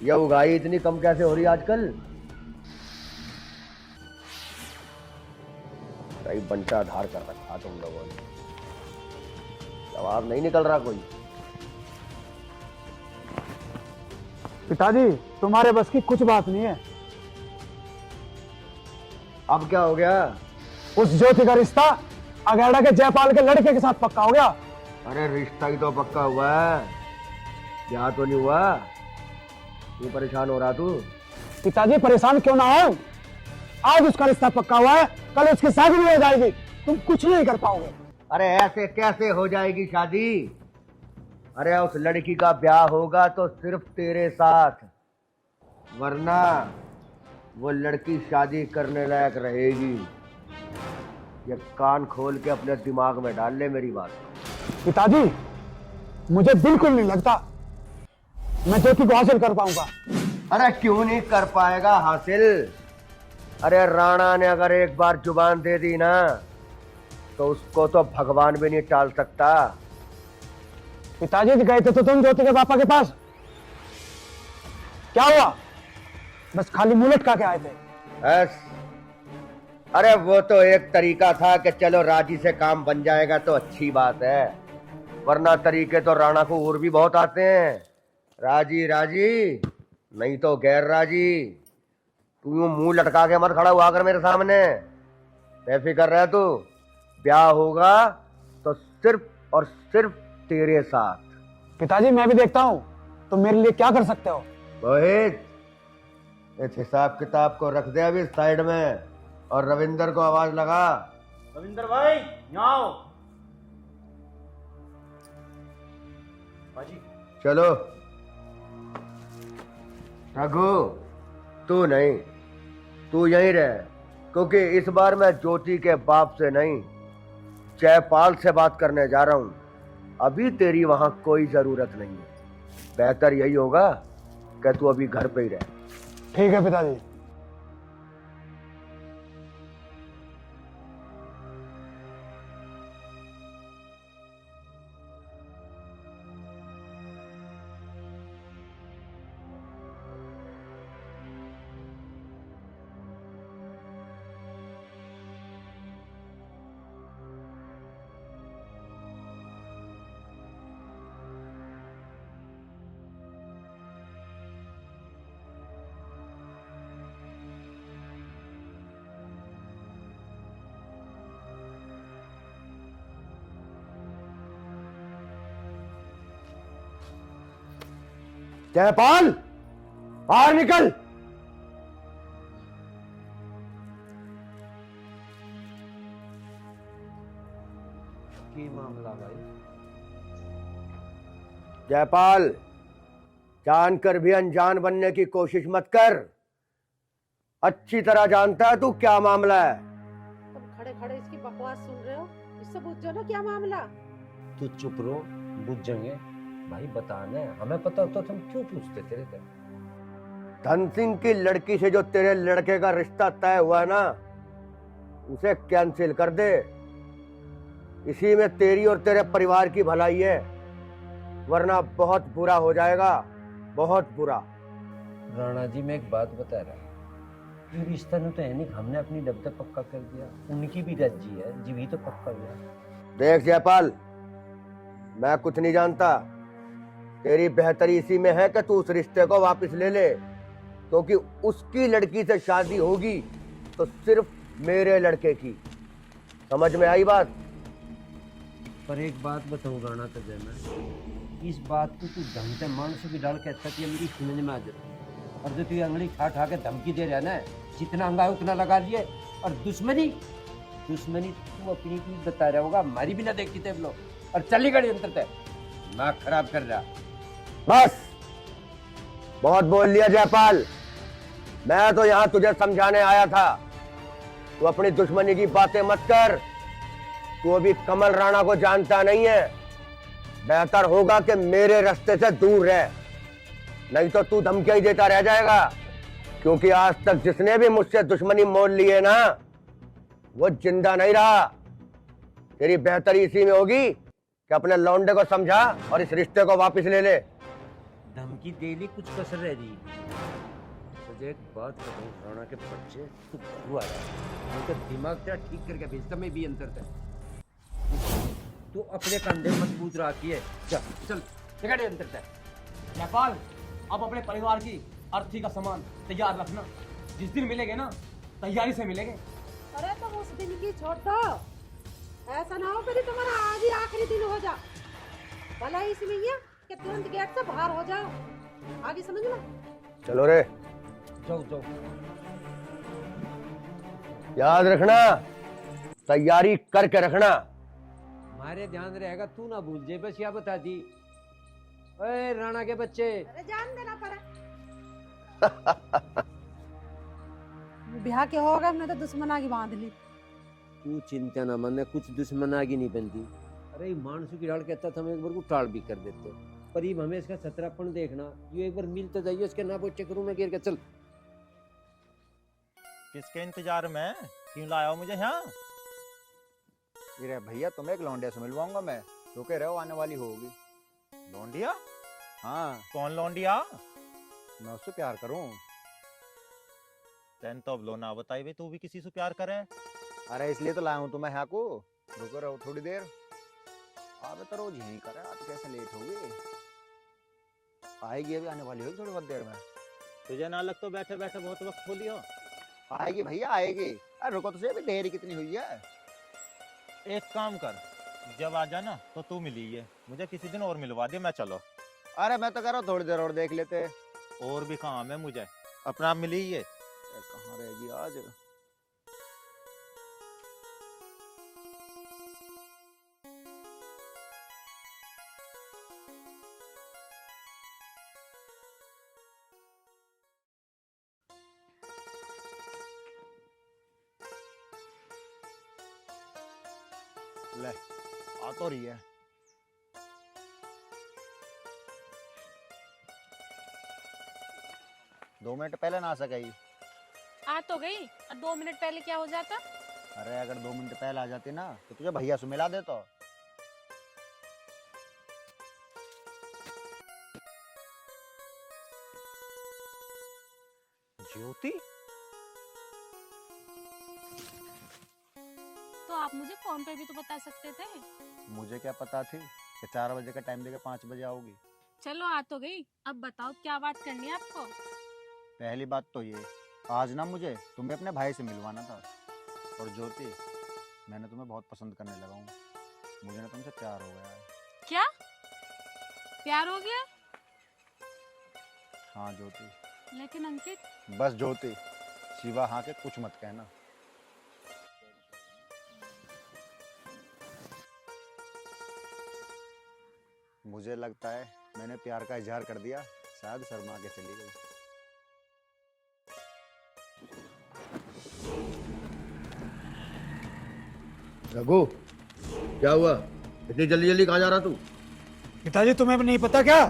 ये उगाई इतनी कम कैसे हो रही है आजकल? कई बंटा धार कर रखा तुम लोगों ने, जवाब नहीं निकल रहा कोई। पिताजी तुम्हारे बस की कुछ बात नहीं है। अब क्या हो गया? उस ज्योति का रिश्ता अगेड़ा के जयपाल के लड़के के साथ पक्का हो गया। अरे रिश्ता ही तो पक्का हुआ है, ब्याह तो नहीं हुआ। तू परेशान हो रहा तू? पिताजी परेशान क्यों ना हो, आज उसका रिश्ता पक्का हुआ है, कल उसकी शादी भी हो जाएगी, तुम कुछ नहीं कर पाओगे। अरे ऐसे कैसे हो जाएगी शादी? अरे उस लड़की का ब्याह होगा तो सिर्फ तेरे साथ, वरना वो लड़की शादी करने लायक रहेगी। ये कान खोल के अपने दिमाग में डाल ले मेरी बात। पिताजी मुझे बिल्कुल नहीं लगता मैं ज्योति को हासिल कर पाऊंगा। अरे क्यों नहीं कर पाएगा हासिल? अरे राणा ने अगर एक बार जुबान दे दी ना तो उसको तो भगवान भी नहीं टाल सकता। पिताजी गए थे तो तुम ज्योति के पापा के पास, क्या हुआ? बस खाली मुंह लटका के आए थे। बस अरे वो तो एक तरीका था कि चलो राजी से काम बन जाएगा तो अच्छी बात है, वरना तरीके तो राणा को और भी बहुत आते हैं। राजी राजी नहीं तो गैर राजी। तू यूं मुंह लटका के मत खड़ा हुआ कर मेरे सामने। बेफिक्र रह तू, ब्याह होगा तो सिर्फ और सिर्फ तेरे साथ। पिताजी मैं भी देखता हूँ तुम मेरे लिए क्या कर सकते हो। रोहित इस हिसाब किताब को रख दे अभी साइड में और रविंदर को आवाज लगा। रविंदर भाई यहाँ आओ। बाजी चलो रघु, तू नहीं, तू यहीं रह, क्योंकि इस बार मैं ज्योति के बाप से नहीं, जयपाल से बात करने जा रहा हूं। अभी तेरी वहां कोई जरूरत नहीं है। बेहतर यही होगा कि तू अभी घर पे ही रह। ठीक है पिताजी। जयपाल, बाहर निकल। की मामला भाई? जयपाल, जानकर भी अनजान बनने की कोशिश मत कर। अच्छी तरह जानता है तू क्या मामला है। तुम खड़े खड़े इसकी बकवास सुन रहे हो, इससे पूछ जाओ ना क्या मामला। तू चुप रहो, बुझ जाएंगे। भाई बताना है, हमें पता होता तो हम क्यों पूछते तेरे से? धन सिंह की लड़की से जो तेरे लड़के का रिश्ता तय हुआ है ना, उसे कैंसिल कर दे। इसी में तेरी और तेरे परिवार की भलाई है, वरना बहुत बुरा हो जाएगा, बहुत बुरा। राणा जी, मैं एक बात बता रहा हूँ, ये रिश्ता तो है नहीं, हमने अपनी डब तक पक्का कर दिया, उनकी भी रज्जी है जी, भी तो पक्का हुआ। देख जयपाल, मैं कुछ नहीं जानता। तेरी बेहतरी इसी में है कि तू उस रिश्ते को वापस ले ले, क्योंकि उसकी लड़की से शादी होगी तो सिर्फ मेरे लड़के की। समझ में आई बात? पर एक बात बताऊं राणा तुझे मैं, इस बात को तू ढंग से मानसों की डाल कहता कि मेरी समझ में आ जाती। और जो तू अंगली ठा ठा के धमकी दे रहा है ना, जितना अंगा है उतना लगा लिए। और दुश्मनी दुश्मनी तू अपनी की बता रहा होगा, हमारी भी ना देखी थे लोग। और चली गई अंतर तय दिमाग खराब कर रहा। बस, बहुत बोल लिया जयपाल। मैं तो यहां तुझे समझाने आया था। तू अपनी दुश्मनी की बातें मत कर। तू अभी कमल राणा को जानता नहीं है। बेहतर होगा कि मेरे रास्ते से दूर रह, नहीं तो तू धमकियां ही देता रह जाएगा। क्योंकि आज तक जिसने भी मुझसे दुश्मनी मोल ली है ना, वो जिंदा नहीं रहा। तेरी बेहतरी इसी में होगी कि अपने लौंडे को समझा और इस रिश्ते को वापस ले ले। धमकी दे ली, कुछ कसर रह रही। मुझे एक बात बताऊं राणा के बच्चे, तू हुआ उनका दिमाग तेरा ठीक करके भेजता मैं भी अंतर तक। तू अपने कंधे मजबूत रखी है। चल चल टिकट अंतर तक। जयपाल, अब अपने परिवार की अर्थी का सामान तैयार रखना। जिस दिन मिलेंगे ना, तैयारी से मिलेंगे। अरे तुम उस दिन की छोड़ दो, ऐसा ना हो कभी तुम्हारा आज ही आखिरी दिन हो जा। भला इसमें ये कि तुरंत गेट से बाहर हो जाओ। आगे समझ लो। चलो रे, जाओ जाओ। याद रखना, तैयारी करके रखना। हमारे ध्यान रहेगा, तू ना भूल जाए, बस या बता दी। ओए राणा के बच्चे, अरे जान देना पड़ा। ब्याह के होगा, हमने तो दुश्मना की बांध ली। तू चिंता ना मन, कुछ दुश्मन आगे नहीं बनती। अरे मानसू की डाल कहता था, हम एक बार को टाल भी कर देते। पर ये हमें इसका सतरापन देखना, ये एक बार मिल तो जाइए, उसके ना बोचे करूं मैं गिर के। चल किसके इंतजार में क्यों लाया हो मुझे यहाँ? अरे भैया, तुम्हें एक लौंडिया से मिलवाऊंगा मैं, रुके रहो, आने वाली होगी। लौंडिया? हाँ, कौन लौंडिया? मैं उससे प्यार करूं। तैन तो अब लो ना बताई भाई, तू भी किसी से प्यार करे? अरे इसलिए तो लाया हूं तुम्हें यहाँ को। रुको रहो थोड़ी देर। आवे तो रोज यही करे, आज कैसे लेट हो गई? आएगी, अभी आने वाली होगी थोड़ी बहुत देर में। तुझे ना लग तो बैठे बैठे बहुत वक्त हो लिया। आएगी भैया आएगी। अरे रुको तो सही, अभी देरी कितनी हुई है? एक काम कर, जब आ जाना तो तू मिली है, मुझे किसी दिन और मिलवा दे, मैं चलो। अरे मैं तो कह रहा हूँ थोड़ी देर और देख लेते। और भी काम है मुझे, अपना आप मिली है। कहाँ रहेगी आज? ले, आ तो रही है। दो मिनट पहले ना आ सकेगी। आ तो गई, और 2 मिनट पहले क्या हो जाता? अरे अगर 2 मिनट पहले आ जाती ना तो तुझे भैया से मिला देता। ज्योति, तो आप मुझे फोन पे भी तो बता सकते थे। मुझे क्या पता थी कि 4 बजे का टाइम देके 5 बजे आओगी। चलो आ तो गई, अब बताओ क्या बात करनी है आपको? पहली बात तो ये, आज ना मुझे तुम्हें अपने भाई से मिलवाना था। और ज्योति, मैंने तुम्हें बहुत पसंद करने लगा हूँ। मुझे ना तुमसे प्यार हो गया है। क्या प्यार हो गया? हाँ ज्योति। लेकिन अंकित, बस ज्योति, शिवा हाँ के कुछ मत कहना। मुझे लगता है मैंने प्यार का इजहार कर दिया, शायद शर्मा के चली गई। रघु, क्या हुआ? इतनी जल्दी जल्दी कहाँ जा रहा तू? पिताजी तुम्हें भी नहीं पता क्या?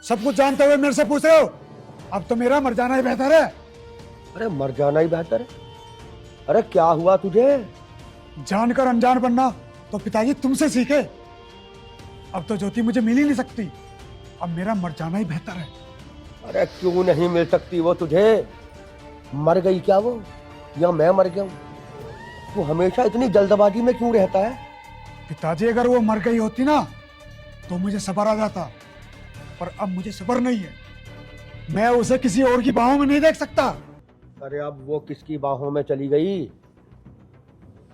सब कुछ जानते हुए मेरे से पूछ रहे हो? अब तो मेरा मर जाना ही बेहतर है। अरे मर जाना ही बेहतर है? अरे क्या हुआ तुझे? जानकर अनजान बनना तो पिताजी तुमसे सीखे। अब तो ज्योति मुझे मिल ही नहीं सकती, अब मेरा मर जाना ही बेहतर है। अरे क्यों नहीं मिल सकती वो तुझे? मर गई क्या वो, या मैं मर गया हूँ? तू हमेशा इतनी जल्दबाजी में क्यों रहता है? पिताजी अगर वो मर गई होती ना तो मुझे सब्र आ जाता, पर अब मुझे सब्र नहीं है। मैं उसे किसी और की बाहों में नहीं देख सकता। अरे अब वो किसकी बाहों में चली गई?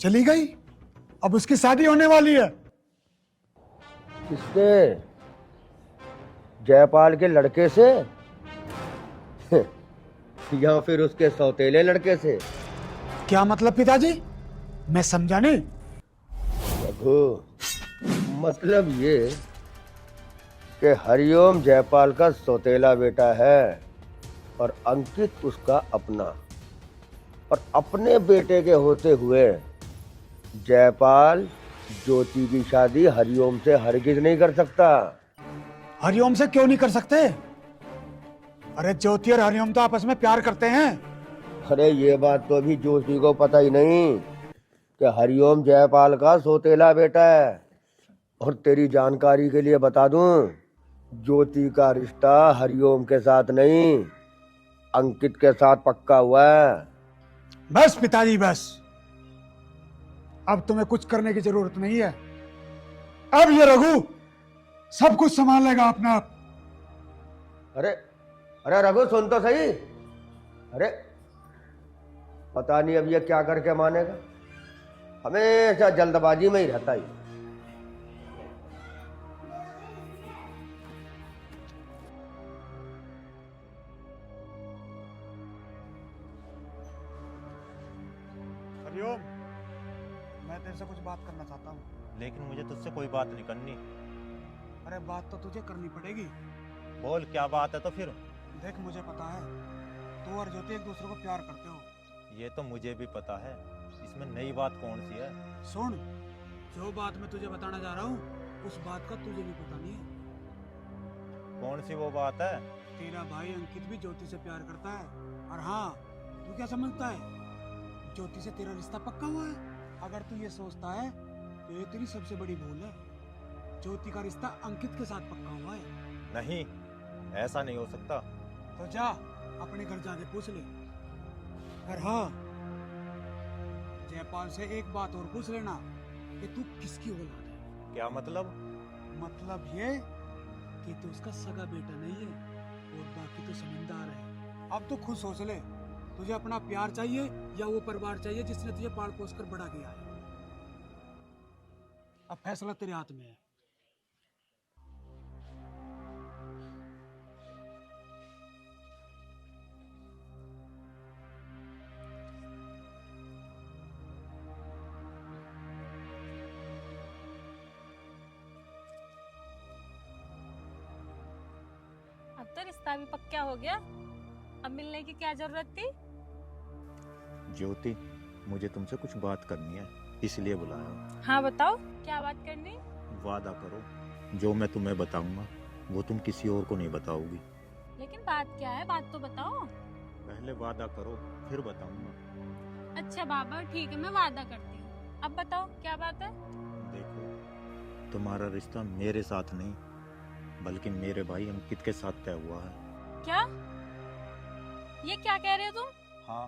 चली गई, अब उसकी शादी होने वाली है। किससे? जयपाल के लड़के से या फिर उसके सौतेले लड़के से? क्या मतलब पिताजी, मैं समझा नहीं। रघु, मतलब ये कि हरिओम जयपाल का सौतेला बेटा है और अंकित उसका अपना। और अपने बेटे के होते हुए जयपाल ज्योति की शादी हरिओम से हरगिज नहीं कर सकता। हरिओम से क्यों नहीं कर सकते? अरे ज्योति और हरिओम तो आपस में प्यार करते हैं। अरे ये बात तो अभी ज्योति को पता ही नहीं कि हरिओम जयपाल का सौतेला बेटा है। और तेरी जानकारी के लिए बता दूं, ज्योति का रिश्ता हरिओम के साथ नहीं, अंकित के साथ पक्का हुआ है। बस पिताजी बस, अब तुम्हें कुछ करने की जरूरत नहीं है। अब ये रघु सब कुछ संभाल लेगा अपना आप। अरे अरे रघु सुन तो सही। अरे पता नहीं अब ये क्या करके मानेगा, हमेशा जल्दबाजी में ही रहता है। हरिओम, मैं तेरे से कुछ बात करना चाहता हूँ। लेकिन मुझे तुझसे कोई बात नहीं करनी। अरे बात तो तुझे करनी पड़ेगी। बोल क्या बात है तो फिर। देख मुझे पता है तू और ज्योति एक दूसरे को प्यार करते हो। ये तो मुझे भी पता है, इसमें नई बात कौन सी है? सुन, जो बात मैं तुझे बताना जा रहा हूँ उस बात का तुझे भी पता नहीं है। कौन सी वो बात है? तेरा भाई अंकित भी ज्योति से प्यार करता है। और हाँ, तू क्या समझता है ज्योति से तेरा रिश्ता पक्का हुआ है? अगर तू ये सोचता है तो ये तेरी सबसे बड़ी भूल है। ज्योति का रिश्ता अंकित के साथ पक्का हुआ है। नहीं, ऐसा नहीं हो सकता। तो जा अपने घर जाके पूछ ले। और हाँ, जयपाल से एक बात और पूछ लेना कि तू किसकी औलाद है। क्या मतलब? मतलब ये कि तू उसका सगा बेटा नहीं है और बाकी तो समझदार है। अब तो खुद सोच ले, तुझे अपना प्यार चाहिए या वो परिवार चाहिए जिसने तुझे पाल पोस कर बड़ा किया है। अब फैसला तेरे हाथ में है। अब तो रिश्ता भी पक्का हो गया, अब मिलने की क्या जरूरत थी? ज्योति, मुझे तुमसे कुछ बात करनी है। इसलिए बुलाया। हाँ बताओ, क्या बात करनी? वादा करो, जो मैं तुम्हें बताऊंगा वो तुम किसी और को नहीं बताओगी। लेकिन बात क्या है, बात तो बताओ। पहले वादा करो, फिर बताऊंगा। अच्छा बाबा ठीक है, मैं वादा करती हूँ। अब बताओ क्या बात है? देखो, तुम्हारा रिश्ता मेरे साथ नहीं बल्कि मेरे भाई अंकित के साथ तय हुआ है। क्या? ये क्या कह रहे हो तुम? हाँ,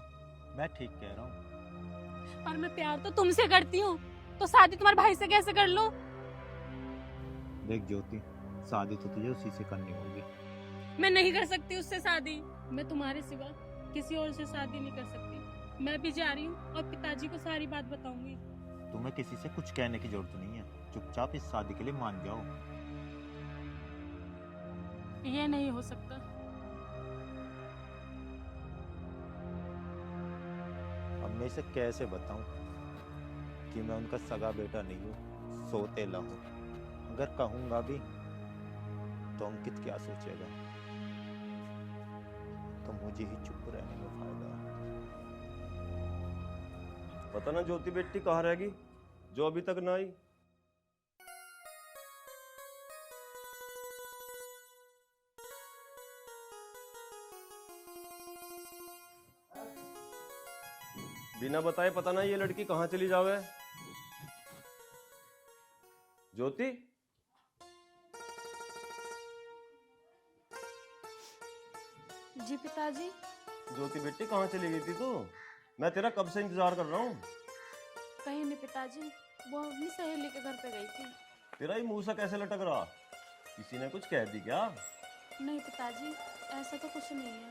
मैं ठीक कह रहा हूँ। और मैं प्यार तो तुमसे करती हूँ, तो शादी तुम्हारे भाई से कैसे कर लूं? देख ज्योति, शादी तो तुझे उसी से करनी होगी। मैं नहीं कर सकती उससे शादी। मैं तुम्हारे सिवा किसी और से शादी नहीं कर सकती। मैं भी जा रही हूँ और पिताजी को सारी बात बताऊंगी। तुम्हें किसी से कुछ कहने की जरूरत नहीं है, चुपचाप इस शादी के लिए मान जाओ। ये नहीं हो सकता। अब मैं इसे कैसे बताऊं कि मैं उनका सगा बेटा नहीं हूँ, सौतेला हूँ। अगर कहूंगा भी तो अंकित क्या सोचेगा? तो मुझे ही चुप रहने में फायदा है। पता ना ज्योति बेटी कहाँ रहेगी जो अभी तक ना आई। बिना बताए पता ना ये लड़की कहाँ चली जावे। ज्योति, जी पिताजी। ज्योति बेटी कहाँ चली गई थी तू? मैं तेरा कब से इंतजार कर रहा हूँ। कहीं नहीं पिताजी, वो अपनी सहेली के घर पे गई थी। तेरा ही मुंह सा कैसे लटक रहा? किसी ने कुछ कह दी क्या? नहीं पिताजी, ऐसा तो कुछ नहीं है।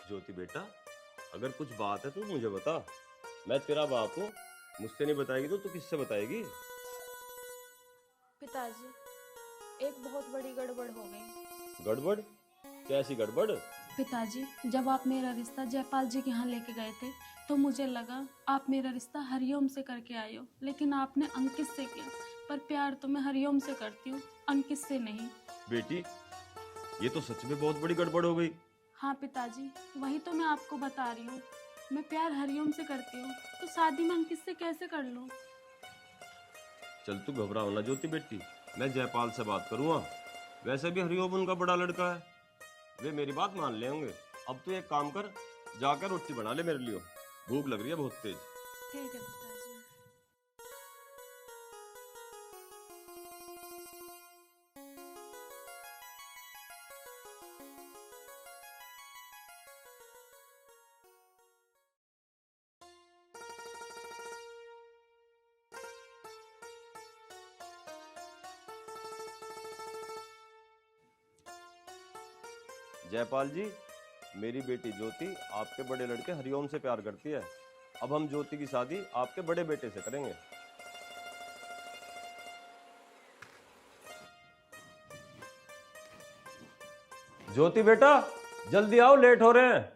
ज्योति बेटा, अगर कुछ बात है तो मुझे बता। मैं तेरा बाप हूँ, मुझसे नहीं बताएगी तो तू किससे बताएगी? पिताजी, एक बहुत बड़ी गड़बड़ हो गई। गड़बड़? कैसी गड़बड़? पिताजी, जब आप मेरा रिश्ता जयपाल जी के यहाँ लेके गए थे तो मुझे लगा आप मेरा रिश्ता हरिओम से करके आए हो, लेकिन आपने अंकित से किया। पर प्यार तो मैं हरिओम से करती हूँ, अंकित से नहीं। बेटी, ये तो सच में बहुत बड़ी गड़बड़ हो गई। हाँ पिताजी, वही तो मैं आपको बता रही हूँ। मैं प्यार हरिओम से करती हूँ, तो शादी मैं अंकित से कैसे कर लूँ? चल तू घबराओ ना ज्योति बेटी, मैं जयपाल से बात करूँगा। वैसे भी हरिओम उनका बड़ा लड़का है, वे मेरी बात मान लेंगे। अब तू एक काम कर, जाकर रोटी बना ले मेरे लिए, भूख लग रही है बहुत तेज। ठीक है पिताजी। जयपाल जी, मेरी बेटी ज्योति आपके बड़े लड़के हरिओम से प्यार करती है। अब हम ज्योति की शादी आपके बड़े बेटे से करेंगे। ज्योति बेटा, जल्दी आओ, लेट हो रहे हैं।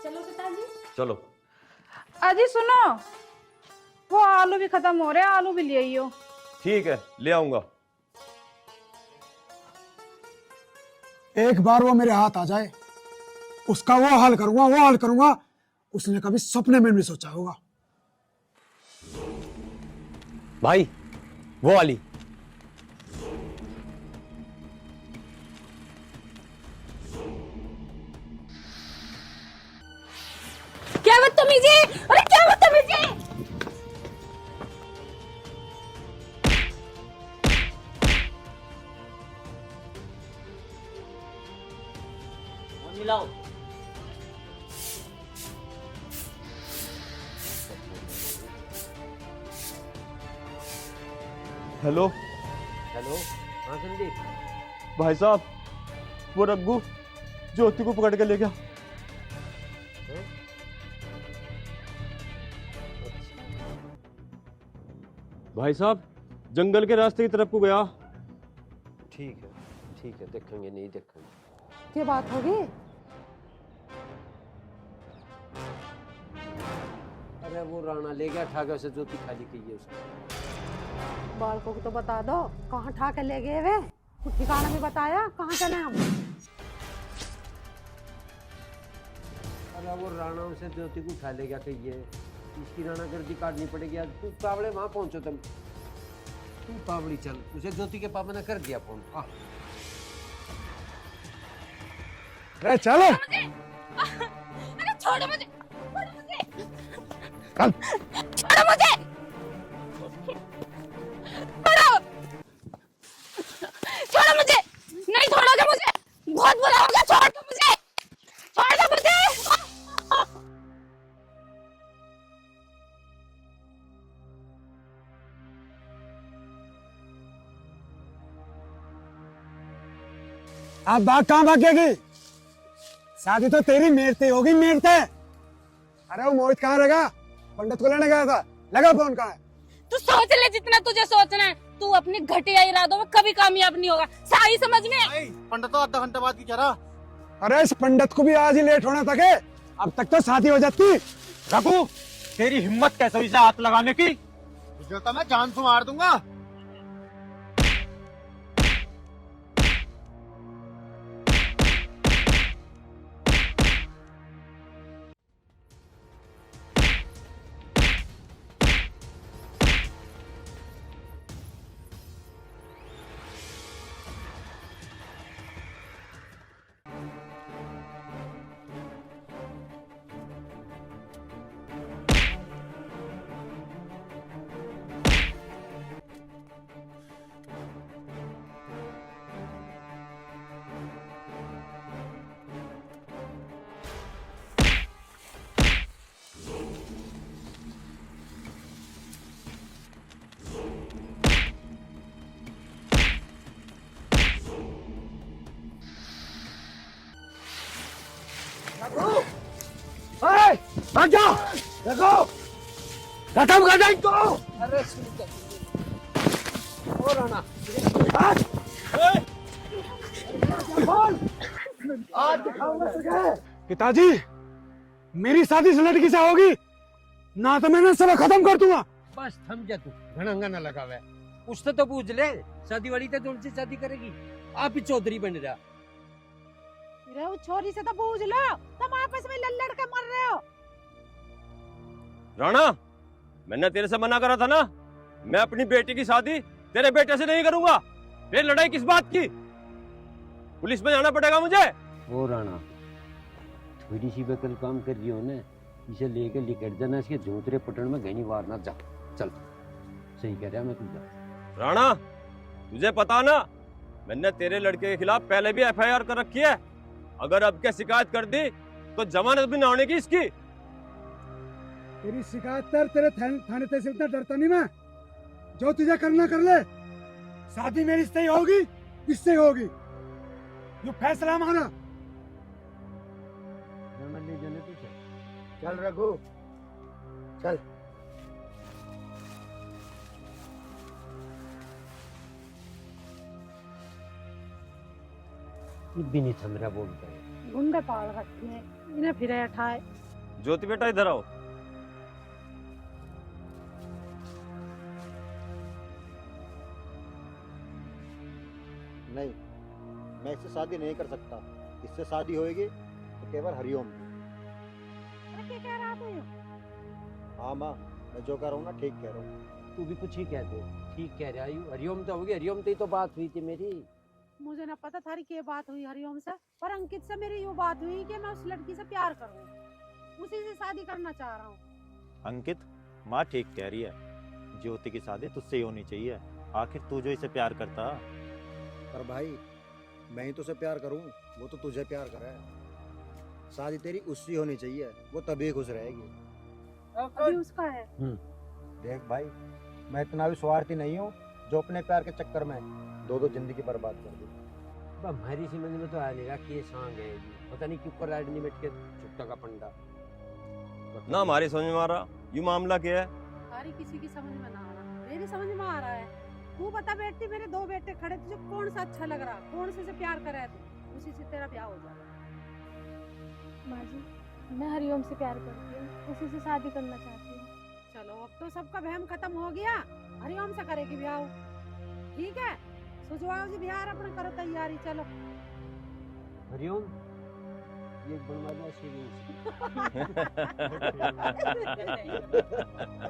चलो पिताजी। चलो। अजी सुनो, वो आलू भी खत्म हो रहे हैं, आलू भी ले आइयो। ठीक है, ले आऊंगा। एक बार वो मेरे हाथ आ जाए, उसका वो हाल करूंगा उसने कभी सपने में भी सोचा होगा। भाई, वो वाली। क्या बदतमीजी! अरे क्या बदतमीजी! मिलाओ। हेलो। हेलो, हाँ संदीप। भाई साहब, वो रग्गू ज्योति को पकड़ के ले गया। भाई साहब, जंगल के रास्ते की तरफ को गया। ठीक है, देखेंगे नहीं देखेंगे। क्या बात होगी? अरे वो राणा ले गया ठाकर से, ज्योति खाली की है उसने। बालकों को तो बता दो, कहाँ ठा के ले गए वे? कुछ ठिकाना भी बताया, कहाँ चले हम? अरे वो राणा से ज्योति को उठा ले गया कहिए, इसकी राणा गर्दी काटनी पड़ेगी आज। तू पावड़े वहां पहुंचो तुम, तू पावड़ी चल, उसे ज्योति के पापा ने कर दिया फोन। अरे चलो अरे छोड़ो मुझे, चल। छोड़ो मुझे, छोड़ो मुझे, नहीं छोड़ोगे मुझे, बहुत बुरा होगा, छोड़ दो मुझे, छोड़ दो मुझे। अब बात कहाँ भागेगी? शादी तो तेरी मेरते होगी, मेरते। अरे वो मोहित कहाँ रहेगा? पंडित को लेने गया था, लगा फोन कहाँ है? तू सोच ले जितना तुझे सोचना है, तू अपने घटिया इरादों में कभी कामयाब नहीं होगा, सारी समझ में। पंडित तो आधा घंटा बाद की कह रहा। अरे इस पंडित को भी आज ही लेट होना था, अब तक तो शादी हो जाती। रघु, तेरी हिम्मत कैसे हुई इसे हाथ लगाने की? तुझे तो मैं जान से मार दूंगा। भाग जाओ, देखो खत्म कर दे इनको। अरे और राणा आज दिखाऊंगा तुझे। पिताजी, मेरी शादी इस लड़की से होगी ना तो मैं सब खत्म कर दूंगा। बस थम जा तू, घणंगा ना लगा हुआ है। उससे तो पूछ ले, शादी वाली तो जोन से शादी करेगी, आप ही चौधरी बन रहा। वो छोरी से तो पूछ लो, तुम आपस में लल्लड़ के मर रहे हो। राणा, मैंने तेरे से मना करा था ना, मैं अपनी बेटी की शादी तेरे बेटे से नहीं करूंगा। फिर लड़ाई किस बात की? पुलिस में जाना पड़ेगा मुझे। वो राणा, थोड़ी सी बकल काम कर रही हो ना, इसे लेके लिकट जाना, इसके झूतरे पटन में घनी वार ना जा। चल, सही कह रहा मैं तुझे। राणा, तुझे पता ना, मैंने तेरे लड़के के खिलाफ पहले भी एफआईआर कर रखी है। अगर अब क्या शिकायत कर दी तो जमानत भी ना होने की इसकी। तेरी शिकायत कर, तेरे थाने तहसील से डरता नहीं मैं। जो तुझे करना कर ले, शादी मेरी इससे ही होगी, इससे होगी, ये फैसला हमारा। ले जाने तुझे। चल रघु, चल। ये भी नहीं थम रहा बोलता है। गुंडे पाल रखे हैं, इन्हें फिर उठाए। ज्योति बेटा इधर आओ। नहीं, मैं इससे शादी नहीं कर सकता। इससे शादी होएगी तो केवल हरिओम की। अरे क्या कह रहा तू? हाँ माँ, मैं जो कह रहा हूँ ना ठीक कह रहा हूँ। तू भी कुछ ही कहते, ठीक कह रहा है। हरिओम तो होगी, हरिओम तो बात हुई थी मेरी। मुझे ना पता थारी क्या बात हुई हरिओम से, पर अंकित से मेरी यो बात हुई कि मैं उस लड़की से प्यार करूँ, उसी से शादी करना चाह रहा हूँ। अंकित, माँ ठीक कह रही है, ज्योति की शादी तुझसे ही होनी चाहिए। आखिर तू जो इसे प्यार करता। पर भाई, मैं ही तो उसे प्यार करूँ, वो तो तुझे प्यार करे है। शादी तेरी उससे होनी चाहिए, वो तभी खुश रहेगी। अभी उसका है। देख भाई, मैं इतना भी स्वार्थी नहीं हूँ जो अपने प्यार के चक्कर में दो दो जिंदगी बर्बाद कर दी। हमारी समझ में तो आया नहीं रहा कि ये सांग है जी। पता नहीं क्यों कर नहीं बैठ के छुट्टा का पंडा ना हमारी समझ में आ रहा, यू मामला क्या है? सारी किसी की समझ में ना आ रहा, मेरी समझ में आ रहा है। तू बता बेटी, मेरे दो बेटे खड़े, तुझे कौन सा अच्छा लग रहा, कौन से प्यार करे तू, उसी से तेरा ब्याह हो जाएगा। माँ जी, मैं हरिओम से प्यार करती हूँ, उसी से शादी करना चाहती हूँ। चलो अब तो सबका वहम खत्म हो गया, हरिओम से करेगी ब्याह, ठीक है? सुझवाओ जी बिहार अपने करो तैयारी चलो। हरिओम ये बनवा दो सीरीज